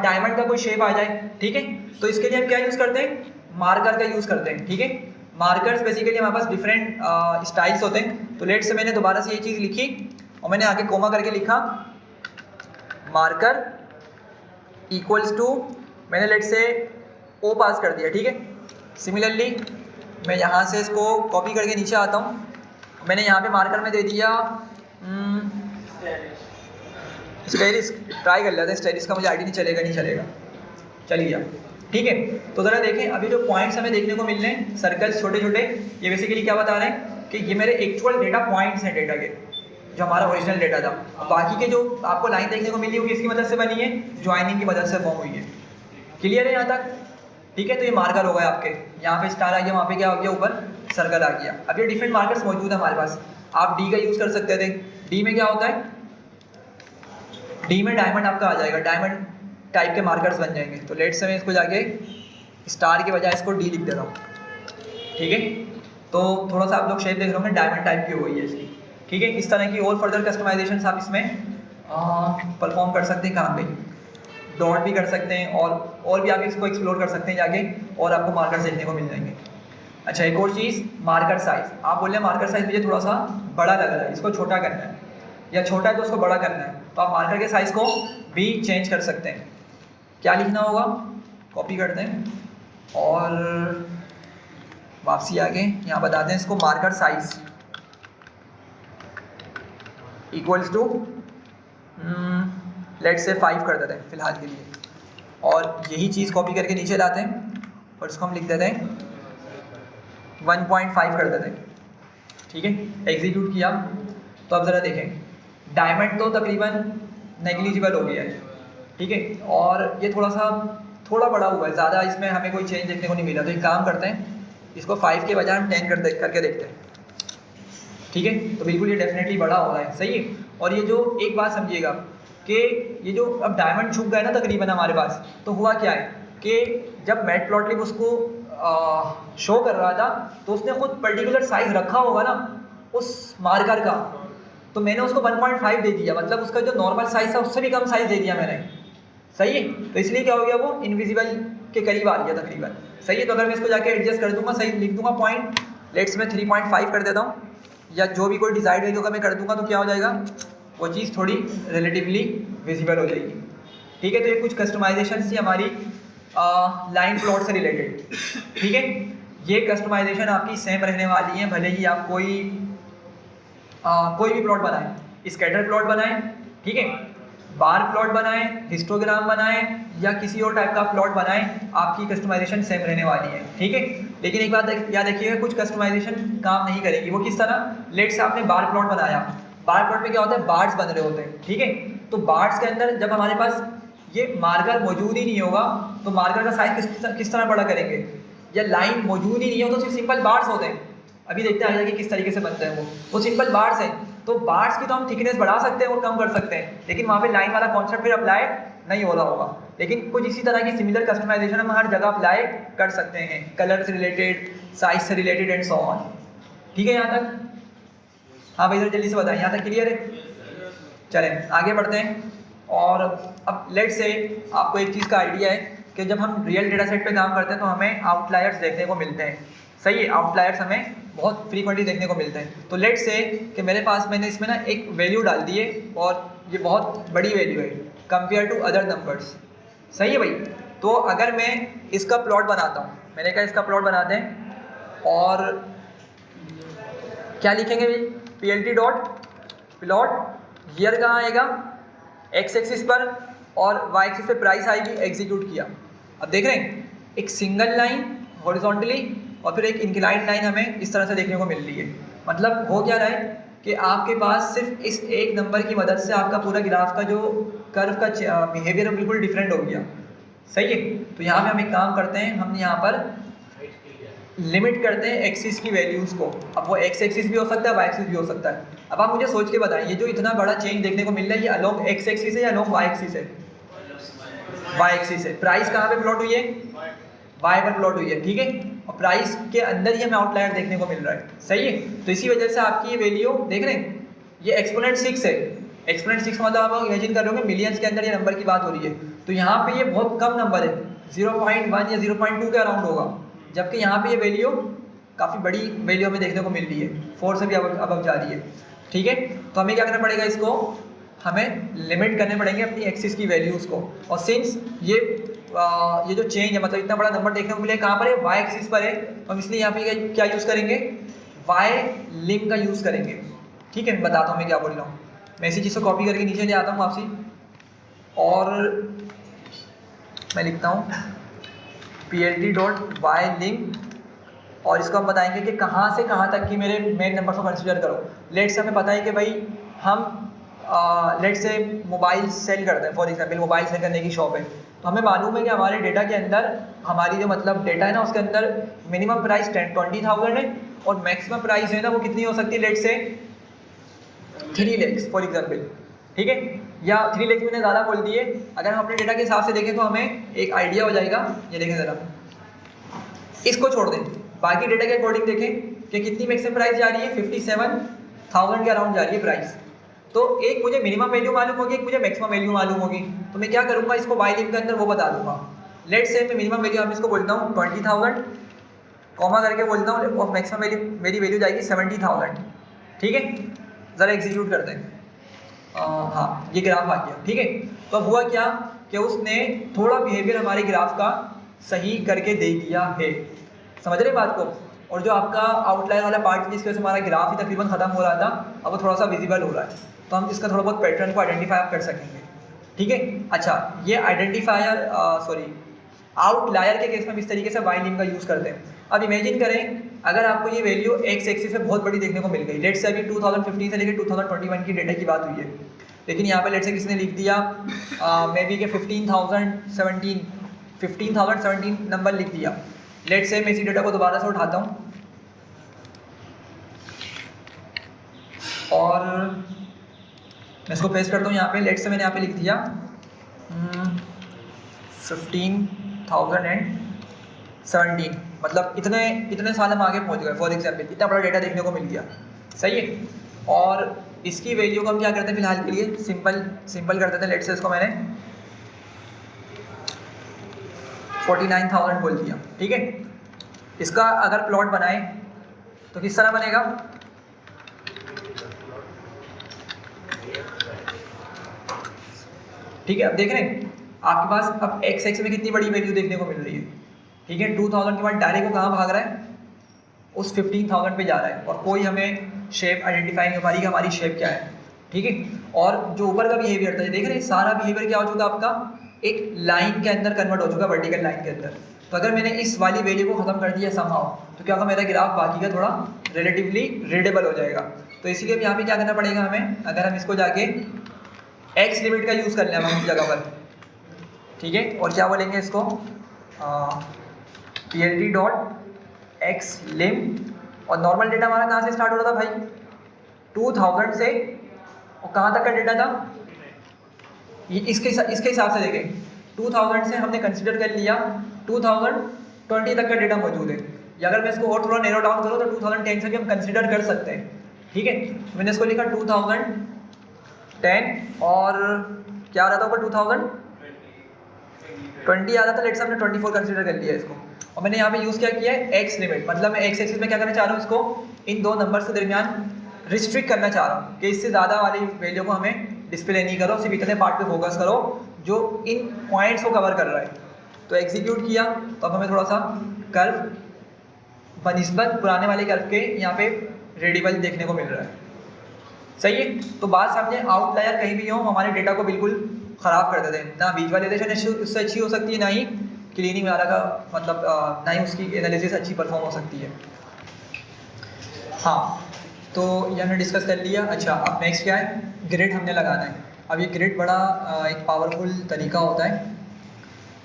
डायमंड का कोई शेप आ जाए, ठीक है। तो इसके लिए हम क्या यूज़ करते हैं, मार्कर का यूज़ करते हैं, ठीक है। मार्कर्स बेसिकली हमारे पास डिफरेंट स्टाइल्स होते हैं। तो लेट से मैंने दोबारा से ये चीज़ लिखी और मैंने आगे कोमा करके लिखा मार्कर इक्वल्स टू, मैंने लेट से ओ पास कर दिया, ठीक है। सिमिलरली मैं यहाँ से इसको कॉपी करके नीचे आता हूँ, मैंने यहाँ पे मार्कर में दे दिया स्टेरिस, ट्राई कर लेते हैं स्टेरिस का, मुझे आईडी नहीं चलेगा, चलिए ठीक है। तो ज़रा देखें अभी जो पॉइंट्स हमें देखने को मिल रहे हैं, सर्कल्स छोटे छोटे, ये बेसिकली क्या बता रहे हैं कि ये मेरे एक्चुअल डेटा पॉइंट्स हैं, डेटा के जो हमारा ओरिजिनल डेटा था। बाकी के जो आपको लाइन देखने को मिली है वो किसकी मदद से बनी है, ज्वाइनिंग की मदद से फॉर्म हुई है। क्लियर है यहाँ तक, ठीक है। तो ये मार्कर हो गए आपके, यहाँ पे स्टार आ गया, वहाँ पे क्या हो गया, ऊपर सर्कल आ गया। अब ये डिफरेंट मार्कर्स मौजूद है हमारे पास, आप डी का यूज़ कर सकते थे। डी में क्या होता है, डी में डायमंड आपका आ जाएगा, डायमंड टाइप के मार्कर्स बन जाएंगे। तो लेट से मैं इसको जाके स्टार की बजाय इसको डी लिख देता हूँ, ठीक है। तो थोड़ा सा आप लोग शेप देख रहे होंगे, डायमंड टाइप की हो गई है इसकी, ठीक है। इस तरह की और फर्दर कस्टमाइजेशन आप इसमें परफॉर्म कर सकते हैं। कहाँ पे, डॉट भी कर सकते हैं और भी आप इसको एक्सप्लोर कर सकते हैं जाके, और आपको मार्कर्स देखने को मिल जाएंगे। अच्छा, एक और चीज़, मार्कर साइज़। आप बोल रहे हैं मार्कर साइज़ मुझे थोड़ा सा बड़ा लग रहा है, इसको छोटा करना है, या छोटा है तो उसको बड़ा करना है, तो आप मार्कर के साइज़ को भी चेंज कर सकते हैं। क्या लिखना होगा, कॉपी करते हैं और वापसी आगे यहाँ बताते हैं इसको, marker size equals to let से 5 कर देते हैं फिलहाल के लिए, और यही चीज़ कॉपी करके नीचे लाते हैं और इसको हम लिख देते हैं 1.5 कर देते हैं, ठीक है। एग्जीक्यूट किया तो अब ज़रा देखें, डायमंड तो तकरीबन नेग्लिजिबल हो गया है, ठीक है, और ये थोड़ा बड़ा हुआ है, ज़्यादा इसमें हमें कोई चेंज देखने को नहीं मिला। तो एक काम करते हैं, इसको 5 के बजाय हम 10 करके देखते हैं, ठीक है। तो बिल्कुल ये डेफिनेटली बड़ा हो रहा है, सही है। और ये जो एक बात समझिएगा कि ये जो अब डायमंड छुप गए ना तकरीबन हमारे पास, तो हुआ क्या है कि जब मैटप्लॉटलिब उसको शो कर रहा था तो उसने खुद पर्टिकुलर साइज़ रखा होगा ना उस मार्कर का, तो मैंने उसको 1.5 दे दिया, मतलब उसका जो नॉर्मल साइज़ था उससे भी कम साइज़ दे दिया मैंने, सही है। तो इसलिए क्या हो गया, वो इनविजिबल के करीब आ गया तकरीबन, सही है। तो अगर मैं इसको जाके एडजस्ट कर दूंगा, सही लिख दूंगा पॉइंट, लेट्स मैं 3.5 कर देता हूँ, या जो भी कोई डिसाइड वैल्यू का मैं कर दूंगा, तो क्या हो जाएगा, वो चीज़ थोड़ी रिलेटिवली विजिबल हो जाएगी, ठीक है। तो ये कुछ कस्टमाइजेशन थी हमारी लाइन प्लॉट से रिलेटेड, ठीक है। ये कस्टमाइजेशन आपकी सेम रहने वाली है, भले ही आप कोई भी प्लॉट बनाएं, स्कैटर प्लॉट बनाएं, ठीक है, बार प्लॉट बनाएं, हिस्टोग्राम बनाएं, या किसी और टाइप का प्लॉट बनाएं, आपकी कस्टमाइजेशन सेम रहने वाली है, ठीक है। लेकिन एक बात याद रखिएगा, कुछ कस्टमाइजेशन काम नहीं करेगी। वो किस तरह, लेट से आपने बार प्लॉट बनाया, बार प्लॉट में क्या होता है, बार्स बन रहे होते हैं, ठीक है। तो बार्स के अंदर जब हमारे पास ये मार्कर मौजूद ही नहीं होगा, तो मार्कर का साइज किस तरह बड़ा करेंगे, या लाइन मौजूद ही नहीं हो तो सिर्फ सिंपल बार्स होते हैं। अभी देखते हैं आगे कि किस तरीके से बनते हैं वो सिंपल बार्स हैं। तो बार्स की तो हम थिकनेस बढ़ा सकते हैं और कम कर सकते हैं, लेकिन वहाँ पे लाइन वाला कॉन्सेप्ट फिर अप्लाई नहीं हो रहा होगा। लेकिन कुछ इसी तरह की सिमिलर कस्टमाइजेशन हम हर जगह अप्लाई कर सकते हैं, कलर से रिलेटेड, साइज से रिलेटेड एंड सो ऑन, ठीक है। यहाँ तक हाँ भाई, जल्दी से बताएं, यहाँ तक क्लियर है। चलें आगे बढ़ते हैं। और अब लेट्स से आपको एक चीज़ का आइडिया है कि जब हम रियल डेटा सेट पे काम करते हैं तो हमें आउटलायर्स देखने को मिलते हैं, सही है। आउटलायर्स हमें बहुत फ्रीक्वेंटली देखने को मिलते हैं। तो लेट्स से कि मेरे पास मैंने इसमें ना एक वैल्यू डाल दी है और ये बहुत बड़ी वैल्यू है कंपेयर टू अदर नंबर्स, सही है भाई। तो अगर मैं इसका प्लॉट बनाता हूँ, मैंने कहा इसका प्लॉट बनाते हैं, और क्या लिखेंगे भाई, PLT डॉट प्लॉट, ईयर कहाँ आएगा, एक्स एक्सिस पर, और वाई एक्सिस पे प्राइस आएगी, एग्जीक्यूट किया। अब देख रहे हैं एक सिंगल लाइन हॉरिजॉन्टली और फिर एक इंक्लाइंड लाइन हमें इस तरह से देखने को मिल रही है। मतलब हो क्या रहा है कि आपके पास सिर्फ इस एक नंबर की मदद से आपका पूरा ग्राफ का जो कर्व का बिहेवियर बिल्कुल डिफरेंट हो गया, सही है। तो यहाँ पे हम एक काम करते हैं, हम यहाँ पर लिमिट करते हैं एक्सिस की वैल्यूज़ को। अब वो एक्स एक्सिस भी हो सकता है, वाई एक्सिस भी हो सकता है। अब आप मुझे सोच के बताएं, ये जो इतना बड़ा चेंज देखने को मिल रहा है, ये अलोंग एक्स एक्सिस है या अलोंग वाई एक्सिस है, वाई एक्सिस है। प्राइस कहाँ पे प्लॉट हुई है, वाई पर प्लॉट हुई है, ठीक है। और प्राइस के अंदर ही हमें आउटलायर देखने को मिल रहा है, सही है। तो इसी वजह से आपकी ये वैल्यू देख रहे हैं, ये एक्सपोनेंट 6 है। एक्सपोनेंट 6 मतलब आप इमेजिन कर रहे हो मिलियंस के अंदर ये नंबर की बात हो रही है। तो यहाँ पे ये बहुत कम नंबर है, 0.1 या 0.2 के अराउंड होगा, जबकि यहाँ पे ये वैल्यू काफ़ी बड़ी वैल्यू हमें देखने को मिल रही है, 4 से भी अब जा रही है, ठीक है। तो हमें क्या करना पड़ेगा, इसको हमें लिमिट करने पड़ेंगे अपनी एक्सिस की वैल्यूज़ को। और सिंस ये जो चेंज है, मतलब इतना बड़ा नंबर देखने को मिले, कहाँ पर है, वाई एक्सिस पर है, तो हम इसलिए यहाँ पे क्या यूज़ करेंगे, वाई लिम का यूज़ करेंगे, ठीक है। मैं बताता हूँ मैं क्या बोल रहा हूँ। मैं इसी चीज़ को कॉपी करके नीचे ले आता हूँ आपसी, और मैं लिखता हूँ PLT डॉट वाई लिम, और इसको हम बताएंगे कि कहाँ से कहाँ तक की मेरे मेन नंबर को कंसिडर करो। लेट से हमें पता है कि भाई हम लेट से मोबाइल सेल करते हैं, फॉर एग्जांपल मोबाइल सेल करने की शॉप है, तो हमें मालूम है कि हमारे डेटा के अंदर, हमारी जो मतलब डेटा है ना, उसके अंदर मिनिमम प्राइस 20,000 है और मैक्सिमम प्राइस है ना वो कितनी हो सकती है, लेट से 3 lakhs फॉर एग्जाम्पल, ठीक है। या 3 lakhs मैंने ज़्यादा बोल दिए। अगर हम अपने डेटा के हिसाब से देखें तो हमें एक आइडिया हो जाएगा। ये देखें ज़रा, इसको छोड़ दें, बाकी डेटा के अकॉर्डिंग देखें कि कितनी मैक्सिमम प्राइस जा रही है, 57,000 के अराउंड जा रही है प्राइस। तो एक मुझे मिनिमम वैल्यू मालूम होगी, एक मुझे मैक्सिमम वैल्यू मालूम होगी, तो मैं क्या करूँगा, इसको वाई लिम के अंदर वो बता दूंगा। लेट से मैं मिनिमम वैल्यू हम इसको बोलता हूँ 20,000, कॉमा करके बोलता हूँ, और मैक्सिमम वैल्यू मेरी वैल्यू जाएगी 70,000, ठीक है। ज़रा एग्जीक्यूट करते हैं। हाँ, ये ग्राफ आ गया, ठीक है। तो अब हुआ क्या कि उसने थोड़ा बिहेवियर हमारे ग्राफ का सही करके दे दिया है, समझ रहे बात को। और जो आपका आउटलाइन वाला पार्ट जिसकी वजह से हमारा ग्राफ ही तकरीबन ख़त्म हो रहा था, अब वो थोड़ा सा विजिबल हो रहा है, तो हम इसका थोड़ा बहुत पैटर्न को आइडेंटिफाई कर सकेंगे, ठीक है। अच्छा, ये आउटलायर के केस में हम इस तरीके से वाई लिम का यूज़ करते हैं। अब इमेजिन करें अगर आपको ये वैल्यू एक्स एक्सिस पे बहुत बड़ी देखने को मिल गई, लेट से अभी 2015 से लेकर 2021 की डेटा की बात हुई है, लेकिन यहाँ पे लेट से किसने लिख दिया मे बी के 15,017 नंबर लिख दिया। लेट से मैं इसी डेटा को दोबारा से उठाता हूँ और मैं इसको पेस्ट करता हूँ यहाँ पे। लेट से मैंने यहाँ पे लिख दिया 15,017, मतलब इतने साल हम आगे पहुँच गए फॉर एग्जाम्पल, इतना बड़ा डेटा देखने को मिल गया, सही है। और इसकी वैल्यू को हम क्या करते हैं फिलहाल के लिए, सिंपल कर देते हैं। लेट से इसको मैंने 49,000 बोल दिया, ठीक है। इसका अगर प्लॉट बनाए तो किस तरह बनेगा, ठीक है। अब देख रहे हैं आपके पास अब एक्स एक्स में कितनी बड़ी वैल्यू देखने को मिल रही है, ठीक है। 2000 के बाद डायरेक्ट को कहाँ भाग रहा है, उस 15,000 पे जा रहा है, और कोई हमें शेप आइडेंटिफाई नहीं हो पा रही कि हमारी शेप क्या है, ठीक है। और जो ऊपर का बिहेवियर था, देख रहे हैं सारा बिहेवियर क्या हो चुका आपका, एक लाइन के अंदर कन्वर्ट हो चुका, वर्टिकल लाइन के अंदर। तो अगर मैंने इस वाली वैल्यू को खत्म कर दिया समहाउ, तो क्या होगा, मेरा ग्राफ बाकी का थोड़ा रिलेटिवली रीडेबल हो जाएगा। तो इसीलिए अब यहाँ पे क्या करना पड़ेगा हमें, अगर हम इसको जाके एक्स लिमिट का यूज़ कर लें हम इस जगह पर, ठीक है। और क्या बोलेंगे इसको, PLT डॉट एक्स लिम, और नॉर्मल डेटा हमारा कहाँ से स्टार्ट हो रहा था भाई, 2000 से, और कहाँ तक का डेटा था, ये इसके हिसाब से देखें 2000 से हमने कंसिडर कर लिया 2020 तक का डेटा मौजूद है। या अगर मैं इसको और थोड़ा नैरो डाउन करूँ तो 2010 से भी हम कंसिडर कर सकते हैं, ठीक है। मैंने इसको लिखा 2010, और क्या आ रहा था ऊपर 2020 आ रहा था, लेट से हमने 24 कंसिडर कर लिया इसको। और मैंने यहाँ पे यूज़ क्या किया है, एक्स लिमिट, मतलब मैं एक्स एक्सिस में क्या करना चाह रहा हूँ, इसको इन दो नंबर के दरमियान रिस्ट्रिक्ट करना चाह रहा हूँ कि इससे ज़्यादा वाली वैल्यू को हमें डिस्प्ले नहीं करो, सिर्फ इतने पार्ट पे फोकस करो जो इन पॉइंट्स को कवर कर रहा है। तो एग्जीक्यूट किया तो अब हमें थोड़ा सा कर्व बनिस्बत पुराने वाले कर्व के यहाँ पे रेडिबल देखने को मिल रहा है, सही है। तो बात समझे, आउटलायर कहीं भी हो हमारे डेटा को बिल्कुल ख़राब कर देते हैं, ना विजुअलाइजेशन उससे अच्छी हो सकती है, ना ही क्लीनिंग वगैरह का मतलब ना ही उसकी एनालिसिस अच्छी परफॉर्म हो सकती है। हाँ, तो ये हमने डिस्कस कर लिया। अच्छा, अब नेक्स्ट क्या है, ग्रिड हमने लगाना है। अब ये ग्रिड बड़ा एक पावरफुल तरीका होता है।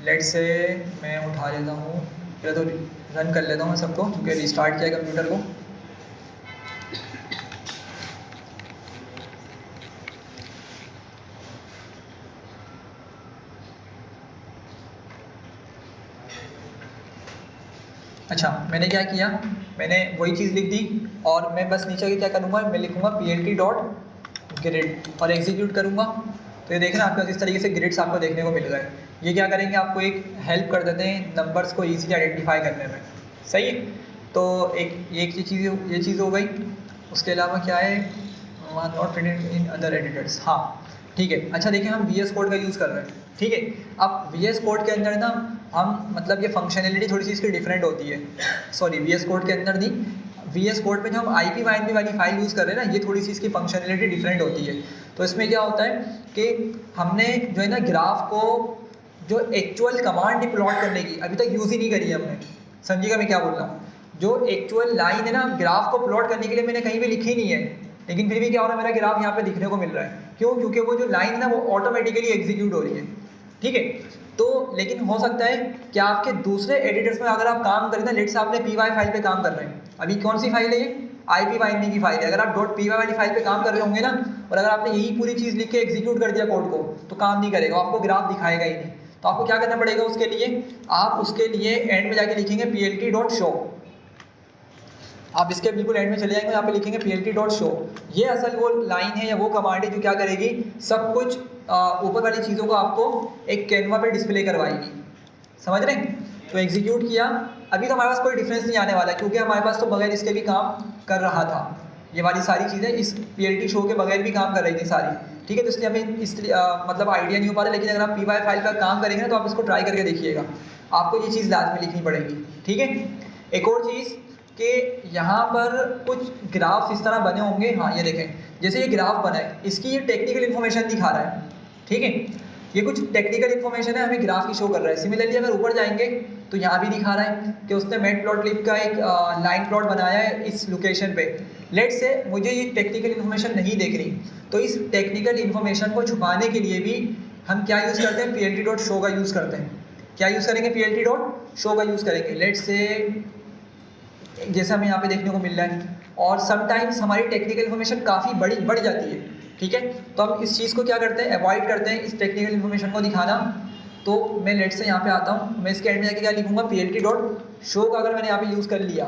लेट से मैं उठा लेता हूँ, पहले तो रन कर लेता हूँ सबको, क्योंकि रिस्टार्ट किया कंप्यूटर को। अच्छा, मैंने क्या किया, मैंने वही चीज़ लिख दी, और मैं बस नीचे के क्या करूँगा, मैं लिखूँगा PLT डॉट ग्रिड और एग्जीक्यूट करूँगा। तो ये देखना आपको किस तरीके से ग्रिड्स आपको देखने को मिल गए। ये क्या करेंगे, आपको एक हेल्प कर देते हैं नंबर्स को ईजीली आइडेंटिफाई करने में, सही है। तो ये चीज़ हो गई। उसके अलावा क्या है, not printed in other editors, हाँ ठीक है। अच्छा देखिए, हम VS कोड का यूज़ कर रहे हैं, ठीक है। अब VS कोड के अंदर ना हम मतलब ये फंक्शनैलिटी थोड़ी सी इसकी डिफरेंट होती है, सॉरी VS कोड के अंदर नहीं, VS कोड में जो हम IP/INP वाली फाइल यूज़ कर रहे हैं ना, ये थोड़ी सी इसकी फंक्शनैलिटी डिफरेंट होती है। तो इसमें क्या होता है कि हमने जो है ना ग्राफ को जो एक्चुअल कमांड प्लॉट करने की अभी तक यूज़ ही नहीं करी है हमने, समझिएगा मैं क्या बोल रहा हूँ। जो एक्चुअल लाइन है ना ग्राफ को प्लॉट करने के लिए मैंने कहीं भी लिखी नहीं है, लेकिन फिर भी क्या हो रहा है, मेरा ग्राफ यहाँ पे दिखने को मिल रहा है। क्यों? क्योंकि वो जो लाइन है ना वो ऑटोमेटिकली एग्जीक्यूट हो रही है, ठीक है। तो लेकिन हो सकता है कि आपके दूसरे एडिटर्स में अगर आप काम करें ना, लेट से आपने py फाइल पे काम कर रहे हैं, अभी कौन सी फाइल है ये, IP/INP की फाइल है। अगर आप .py वाली फाइल पे काम कर रहे होंगे ना, और अगर आपने यही पूरी चीज़ लिख के एग्जीक्यूट कर दिया कोड को, तो काम नहीं करेगा, आपको ग्राफ दिखाएगा ही नहीं। तो आपको क्या करना पड़ेगा उसके लिए, आप उसके लिए एंड में जाके लिखेंगे PLT.show। आप इसके बिल्कुल एंड में चले जाएंगे, यहाँ पे लिखेंगे PLT.show। ये असल वो लाइन है या वो कमांड है जो क्या करेगी, सब कुछ ऊपर वाली चीज़ों को आपको एक कैनवा पे डिस्प्ले करवाएगी, समझ रहे हैं। तो एग्जीक्यूट किया, अभी तो हमारे पास कोई डिफरेंस नहीं आने वाला, क्योंकि हमारे पास तो बगैर इसके भी काम कर रहा था। ये वाली सारी चीज़ें इस PLT शो के बगैर भी काम कर रही थी सारी, ठीक है। तो इसलिए हमें मतलब आइडिया नहीं हो पा रहा, लेकिन अगर आप py फाइल पर काम करेंगे ना, तो आप इसको ट्राई करके देखिएगा, आपको ये चीज़ लास्ट में लिखनी पड़ेगी, ठीक है। एक और चीज़ कि यहाँ पर कुछ ग्राफ्स इस तरह बने होंगे, हाँ ये देखें, जैसे ये ग्राफ बना है, इसकी ये टेक्निकल इन्फॉर्मेशन दिखा रहा है, ठीक है। ये कुछ टेक्निकल इन्फॉर्मेशन है, हमें ग्राफ की शो कर रहा है। सिमिलरली अगर ऊपर जाएंगे तो यहाँ भी दिखा रहा है कि उसने मैटप्लॉटलिब का एक लाइन प्लॉट बनाया है इस लोकेशन पे। लेट्स से मुझे ये टेक्निकल इन्फॉर्मेशन नहीं देख रही, तो इस टेक्निकल इन्फॉर्मेशन को छुपाने के लिए भी हम क्या यूज़ करते हैं, plt.show का यूज़ करते हैं। क्या यूज़ करेंगे, plt.show का यूज़ करेंगे। लेट्स से जैसे हमें यहाँ पे देखने को मिल रहा है, और समटाइम्स हमारी टेक्निकल इन्फॉर्मेशन काफ़ी बढ़ जाती है, ठीक है। तो हम इस चीज़ को क्या करते हैं, अवॉइड करते हैं इस टेक्निकल इन्फॉर्मेशन को दिखाना। तो मैं लेट से यहाँ पे आता हूँ, मैं इसके एंड में जाके क्या लिखूँगा, plt.show का अगर मैंने यहाँ पे यूज़ कर लिया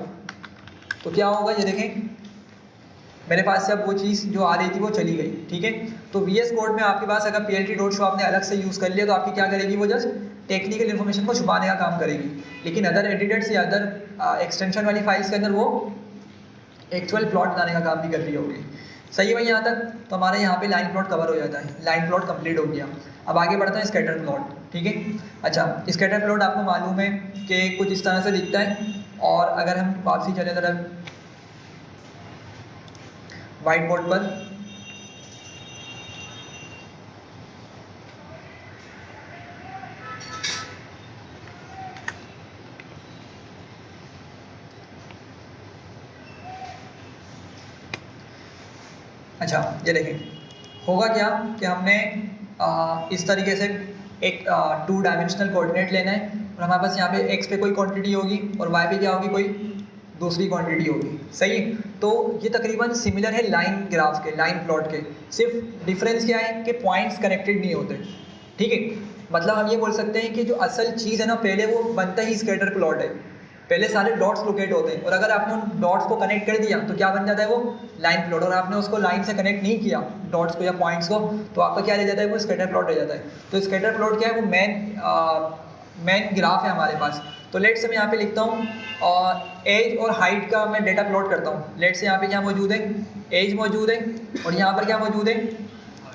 तो क्या होगा, ये देखें मेरे पास से अब वो चीज़ जो आ रही थी वो चली गई, ठीक है। तो VS कोड में आपके पास अगर plt.show आपने अलग से यूज़ कर लिया तो आपकी क्या करेगी, वो जस्ट टेक्निकल इन्फॉर्मेशन को छुपाने का काम करेगी। लेकिन अदर एडिटर्स या अदर एक्सटेंशन वाली फाइल्स के अंदर वो एक्चुअल प्लॉट बनाने का काम भी कर रही होगी। सही है भाई यहाँ तक? तो हमारे यहाँ पे लाइन प्लॉट कवर हो जाता है, लाइन प्लॉट कंप्लीट हो गया। अब आगे बढ़ता है स्कैटर प्लॉट, ठीक है। अच्छा, स्कैटर प्लॉट आपको मालूम है कि कुछ इस तरह से दिखता है, और अगर हम वापसी चले जरा वाइट बोर्ड पर, अच्छा ये देखें होगा क्या कि हमने इस तरीके से एक 2 डायमेंशनल कोऑर्डिनेट लेना है, और हमारे पास यहाँ पे x पे कोई क्वांटिटी होगी और y पे क्या होगी, कोई दूसरी क्वांटिटी होगी। सही है, तो ये तकरीबन सिमिलर है लाइन ग्राफ के, लाइन प्लॉट के। सिर्फ डिफरेंस क्या है कि पॉइंट्स कनेक्टेड नहीं होते, ठीक है। मतलब हम ये बोल सकते हैं कि जो असल चीज़ है ना, पहले वो बनता ही स्कैटर प्लॉट है, पहले सारे डॉट्स लोकेट होते हैं, और अगर आपने उन डॉट्स को कनेक्ट कर दिया तो क्या बन जाता है, वो लाइन प्लॉट। और आपने उसको लाइन से कनेक्ट नहीं किया डॉट्स को या पॉइंट्स को, तो आपका क्या रह जाता है, वो स्कैटर प्लॉट रह जाता है। तो स्कैटर प्लॉट क्या है, वो मेन ग्राफ है हमारे पास। तो लेट से मैं यहाँ पे लिखता हूँ, और एज और हाइट का मैं डेटा प्लॉट करता हूँ। लेट से यहाँ पे क्या मौजूद है, एज मौजूद है, और यहाँ पर क्या मौजूद है,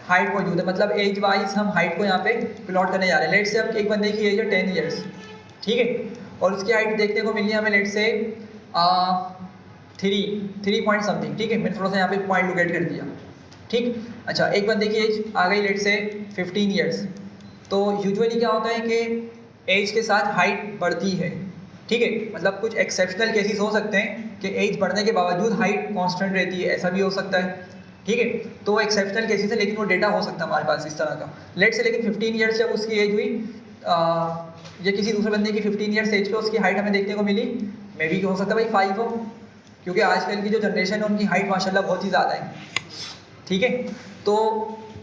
हाइट मौजूद है। मतलब एज वाइज हम हाइट को यहाँ पे प्लॉट करने जा रहे हैं। लेट से अब एक बंदे की एज है 10 ईयर्स, ठीक है, और उसकी हाइट देखने को मिली हमें लेट से 3 पॉइंट समथिंग, ठीक है। मैंने थोड़ा सा यहाँ पे पॉइंट लोकेट कर दिया, ठीक। अच्छा, एक बंदे की एज आ गई लेट से 15 ईयर्स। तो यूजुअली क्या होता है कि एज के साथ हाइट बढ़ती है, ठीक है। मतलब कुछ एक्सेप्शनल केसेस हो सकते हैं कि एज बढ़ने के बावजूद हाइट कांस्टेंट रहती है, ऐसा भी हो सकता है, ठीक है। तो एक्सेप्शनल केसेस है, लेकिन वो डेटा हो सकता है हमारे पास इस तरह का। लेट से लेकिन 15 ईयर्स जब उसकी एज हुई, ये किसी दूसरे बंदे की 15 ईयर्स एज पे उसकी हाइट हमें देखने को मिली, मे भी हो सकता है भाई 5 हो, क्योंकि आजकल की जो जनरेशन है उनकी हाइट माशाल्लाह बहुत ही ज़्यादा है, ठीक है। तो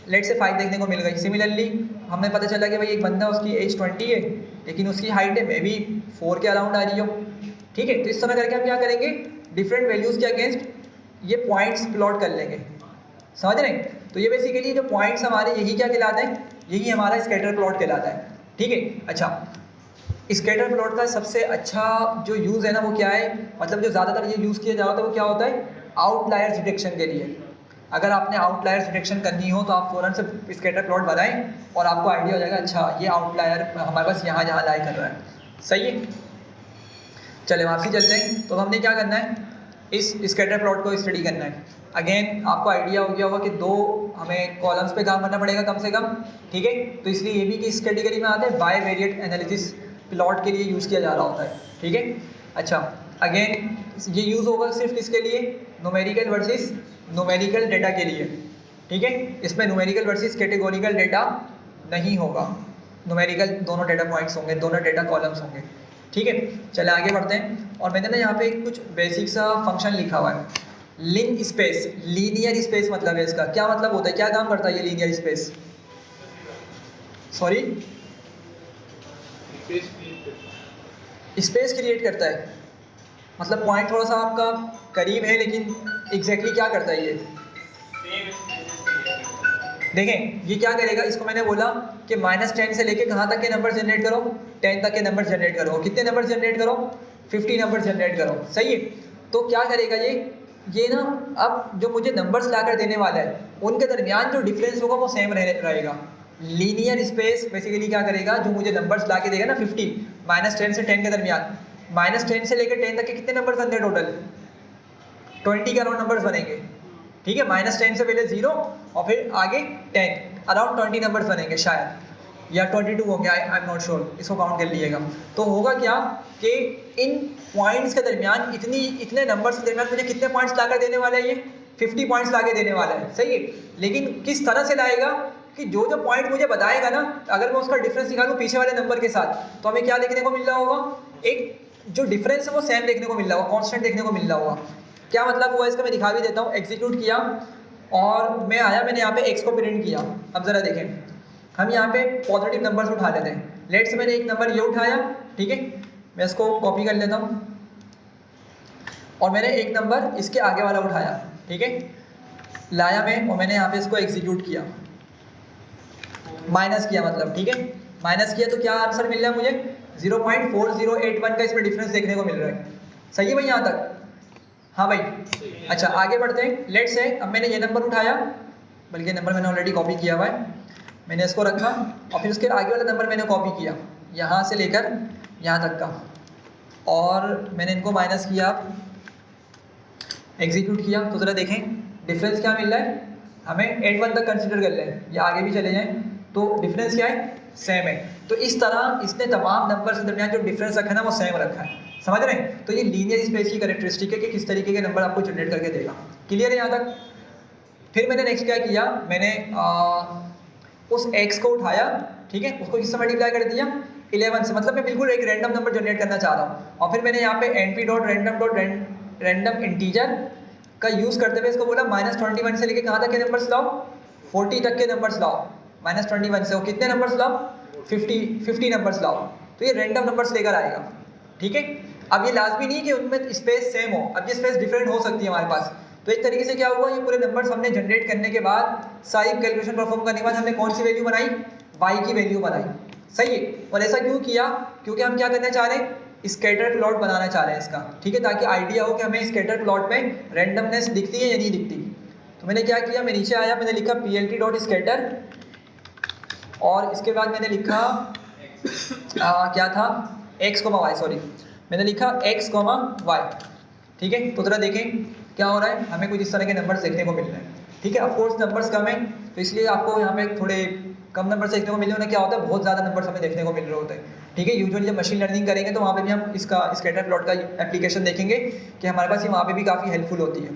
लेट से 5 देखने को मिल गई। सिमिलरली हमें पता चला कि भाई एक बंदा उसकी एज 20 है, लेकिन उसकी हाइट है मे बी 4 के अराउंड आ रही हो, ठीक है। तो इस तरह करके हम क्या करेंगे, डिफरेंट वैल्यूज़ के अगेंस्ट ये पॉइंट्स प्लॉट कर लेंगे, समझ रहे हैं। तो ये बेसिकली जो पॉइंट्स हमारे, यही क्या कहलाते हैं, यही हमारा स्कैटर प्लॉट कहलाता है, ठीक है। अच्छा, स्कैटर प्लॉट का सबसे अच्छा जो यूज़ है ना, वो क्या है, मतलब जो ज़्यादातर ये यूज़ किया जाता है वो क्या होता है, आउटलायर्स डिटेक्शन के लिए। अगर आपने आउटलायर्स डिटेक्शन करनी हो तो आप फ़ौरन से स्कैटर प्लॉट बनाएं और आपको आइडिया हो जाएगा, अच्छा ये आउटलायर हमारे पास यहाँ लाई कर रहा है, सही है। चले वापसी चलते हैं। तो हमने क्या करना है, इस स्कैटर प्लॉट को स्टडी करना है। अगेन आपको आइडिया हो गया होगा कि 2 हमें कॉलम्स पे काम करना पड़ेगा कम से कम, ठीक है। तो इसलिए ये भी कि इस कैटेगरी में आते हैं बाय वेरिएट एनालिसिस प्लॉट के लिए यूज़ किया जा रहा होता है, ठीक है। अच्छा, अगेन ये यूज़ होगा सिर्फ किसके लिए, न्यूमेरिकल वर्सेस न्यूमेरिकल डेटा के लिए, ठीक है। इसमें न्यूमेरिकल वर्सेस कैटेगोरिकल डेटा नहीं होगा, न्यूमेरिकल दोनों डेटा पॉइंट्स होंगे, दोनों डेटा कॉलम्स होंगे, ठीक है। चले आगे बढ़ते हैं। और मैंने ना यहाँ पे कुछ बेसिक सा फंक्शन लिखा हुआ है, लिन स्पेस, लीनियर स्पेस मतलब है इसका। क्या मतलब होता है, क्या काम करता है ये linear space, sorry space create करता है। मतलब पॉइंट थोड़ा सा आपका करीब है, लेकिन एग्जैक्टली क्या करता है ये, देखें ये क्या करेगा। इसको मैंने बोला कि -10 से लेके कहाँ तक के नंबर जनरेट करो, 10 तक के नंबर जनरेट करो। कितने नंबर जनरेट करो, 50 नंबर जनरेट करो, सही है। तो क्या करेगा ये ना, अब जो मुझे नंबर्स ला कर देने वाला है उनके दरमियान जो डिफरेंस होगा वो सेम रहेगा। लीनियर स्पेस बेसिकली क्या करेगा, जो मुझे नंबर्स ला के देगा ना 50, -10 से 10 के दरमियान, -10 से लेकर 10 तक के कितने नंबर बनते हैं टोटल, 20 के अराउंड नंबर्स बनेंगे, ठीक है। -10 से पहले 0 और फिर आगे 10, अराउंड 20 नंबर्स बनेंगे शायद, या 22 हो गया, आई एम नॉट श्योर, इसको काउंट कर लीजिएगा। तो होगा क्या कि इन पॉइंट्स के दरमियान इतने नंबर्स के दरमियान मुझे कितने पॉइंट्स लाकर देने वाला है, ये 50 पॉइंट्स लाके देने वाला है, सही है। लेकिन किस तरह से लाएगा कि जो पॉइंट मुझे बताएगा ना, अगर मैं उसका डिफरेंस निकालूं पीछे वाले नंबर के साथ, तो हमें क्या देखने को मिल रहा होगा, एक जो डिफरेंस है वो सेम देखने को मिल रहा होगा, कांस्टेंट देखने को मिल रहा होगा। क्या मतलब हुआ इसका, मैं दिखा भी देता हूँ। एग्जीक्यूट किया और मैं आया, मैंने यहाँ पे एक्स को प्रिंट किया। अब ज़रा देखें, हम यहाँ पे पॉजिटिव नंबर्स उठा लेते हैं। लेट से मैंने एक नंबर ये उठाया, ठीक है, मैं इसको कॉपी कर लेता हूँ, और मैंने एक नंबर इसके आगे वाला उठाया, ठीक है, लाया मैं, और मैंने यहाँ पे इसको एग्जीक्यूट किया, माइनस किया मतलब, ठीक है, माइनस किया तो क्या आंसर मिल रहा है मुझे, 0.4081 का इसमें डिफरेंस देखने को मिल रहा है। सही है भाई यहाँ तक? हाँ भाई, अच्छा आगे बढ़ते हैं। लेट से अब मैंने ये नंबर उठाया, बल्कि नंबर मैंने ऑलरेडी कॉपी किया हुआ है, मैंने इसको रखा और फिर उसके आगे वाला नंबर मैंने कॉपी किया यहाँ से लेकर यहाँ तक का, और मैंने इनको माइनस किया, एग्जीक्यूट किया। तो ज़रा देखें डिफरेंस क्या मिल रहा है हमें, 81 तक कंसिडर कर लें या आगे भी चले जाएं तो डिफरेंस क्या है, सेम है। तो इस तरह इसने तमाम नंबर के दरमियान जो डिफरेंस रखा है ना वो सेम रखा है, समझ रहे हैं? तो ये लीनियर स्पेस की कैरेक्टरिस्टिक है कि किस तरीके के नंबर आपको जनरेट करके देगा। क्लियर है यहाँ तक? फिर मैंने नेक्स्ट क्या किया, मैंने उस x को उठाया, ठीक है, उसको किससे मल्टीप्लाई कर दिया, 11 से, मतलब मैं बिल्कुल एक रैंडम नंबर जनरेट करना चाह रहा हूँ। और फिर मैंने यहाँ पे np.random इंटीजर का यूज़ करते हुए इसको बोला -21 से लेके कहाँ तक के नंबर्स लाओ, 40 तक के नंबर्स लाओ, -21 से, और कितने नंबर्स लाओ, 50 नंबर्स लाओ। तो ये रैंडम नंबर्स लेकर आएगा, ठीक है। अब ये लाजमी नहीं कि उनमें स्पेस सेम हो, अब ये स्पेस डिफरेंट हो सकती है हमारे पास। तो एक तरीके से क्या हुआ, ये पूरे नंबर्स हमने जनरेट करने के बाद, सारी कैलकुलेशन परफॉर्म करने के बाद हमने कौन सी वैल्यू बनाई, y की वैल्यू बनाई, सही है। और ऐसा क्यों किया, क्योंकि हम क्या करना चाह रहे हैं, स्कैटर प्लॉट बनाना चाह रहे हैं इसका, ठीक है, ताकि आइडिया हो कि हमें स्कैटर प्लॉट में रैंडमनेस दिखती है या नहीं दिखती। तो मैंने क्या किया, मैं नीचे आया, मैंने लिखा plt.scatter, और इसके बाद मैंने लिखा क्या था, x, y, सॉरी, मैंने लिखा x, y, ठीक है। तो जरा देखें क्या हो रहा है, हमें कुछ इस तरह के नंबर्स देखने को मिल रहे हैं, ठीक है। ऑफकोर्स नंबर्स कम है तो इसलिए आपको यहाँ पे थोड़े कम नंबर देखने को मिल रहे हैं। क्या होता है, बहुत ज़्यादा नंबर्स हमें देखने को मिल रहे होते हैं, ठीक है। यूजुअली जब मशीन लर्निंग करेंगे तो वहाँ पे भी हम इसका स्कैटर प्लॉट का एप्लीकेशन देखेंगे कि हमारे पास ये वहाँ पे भी काफ़ी हेल्पफुल होती है।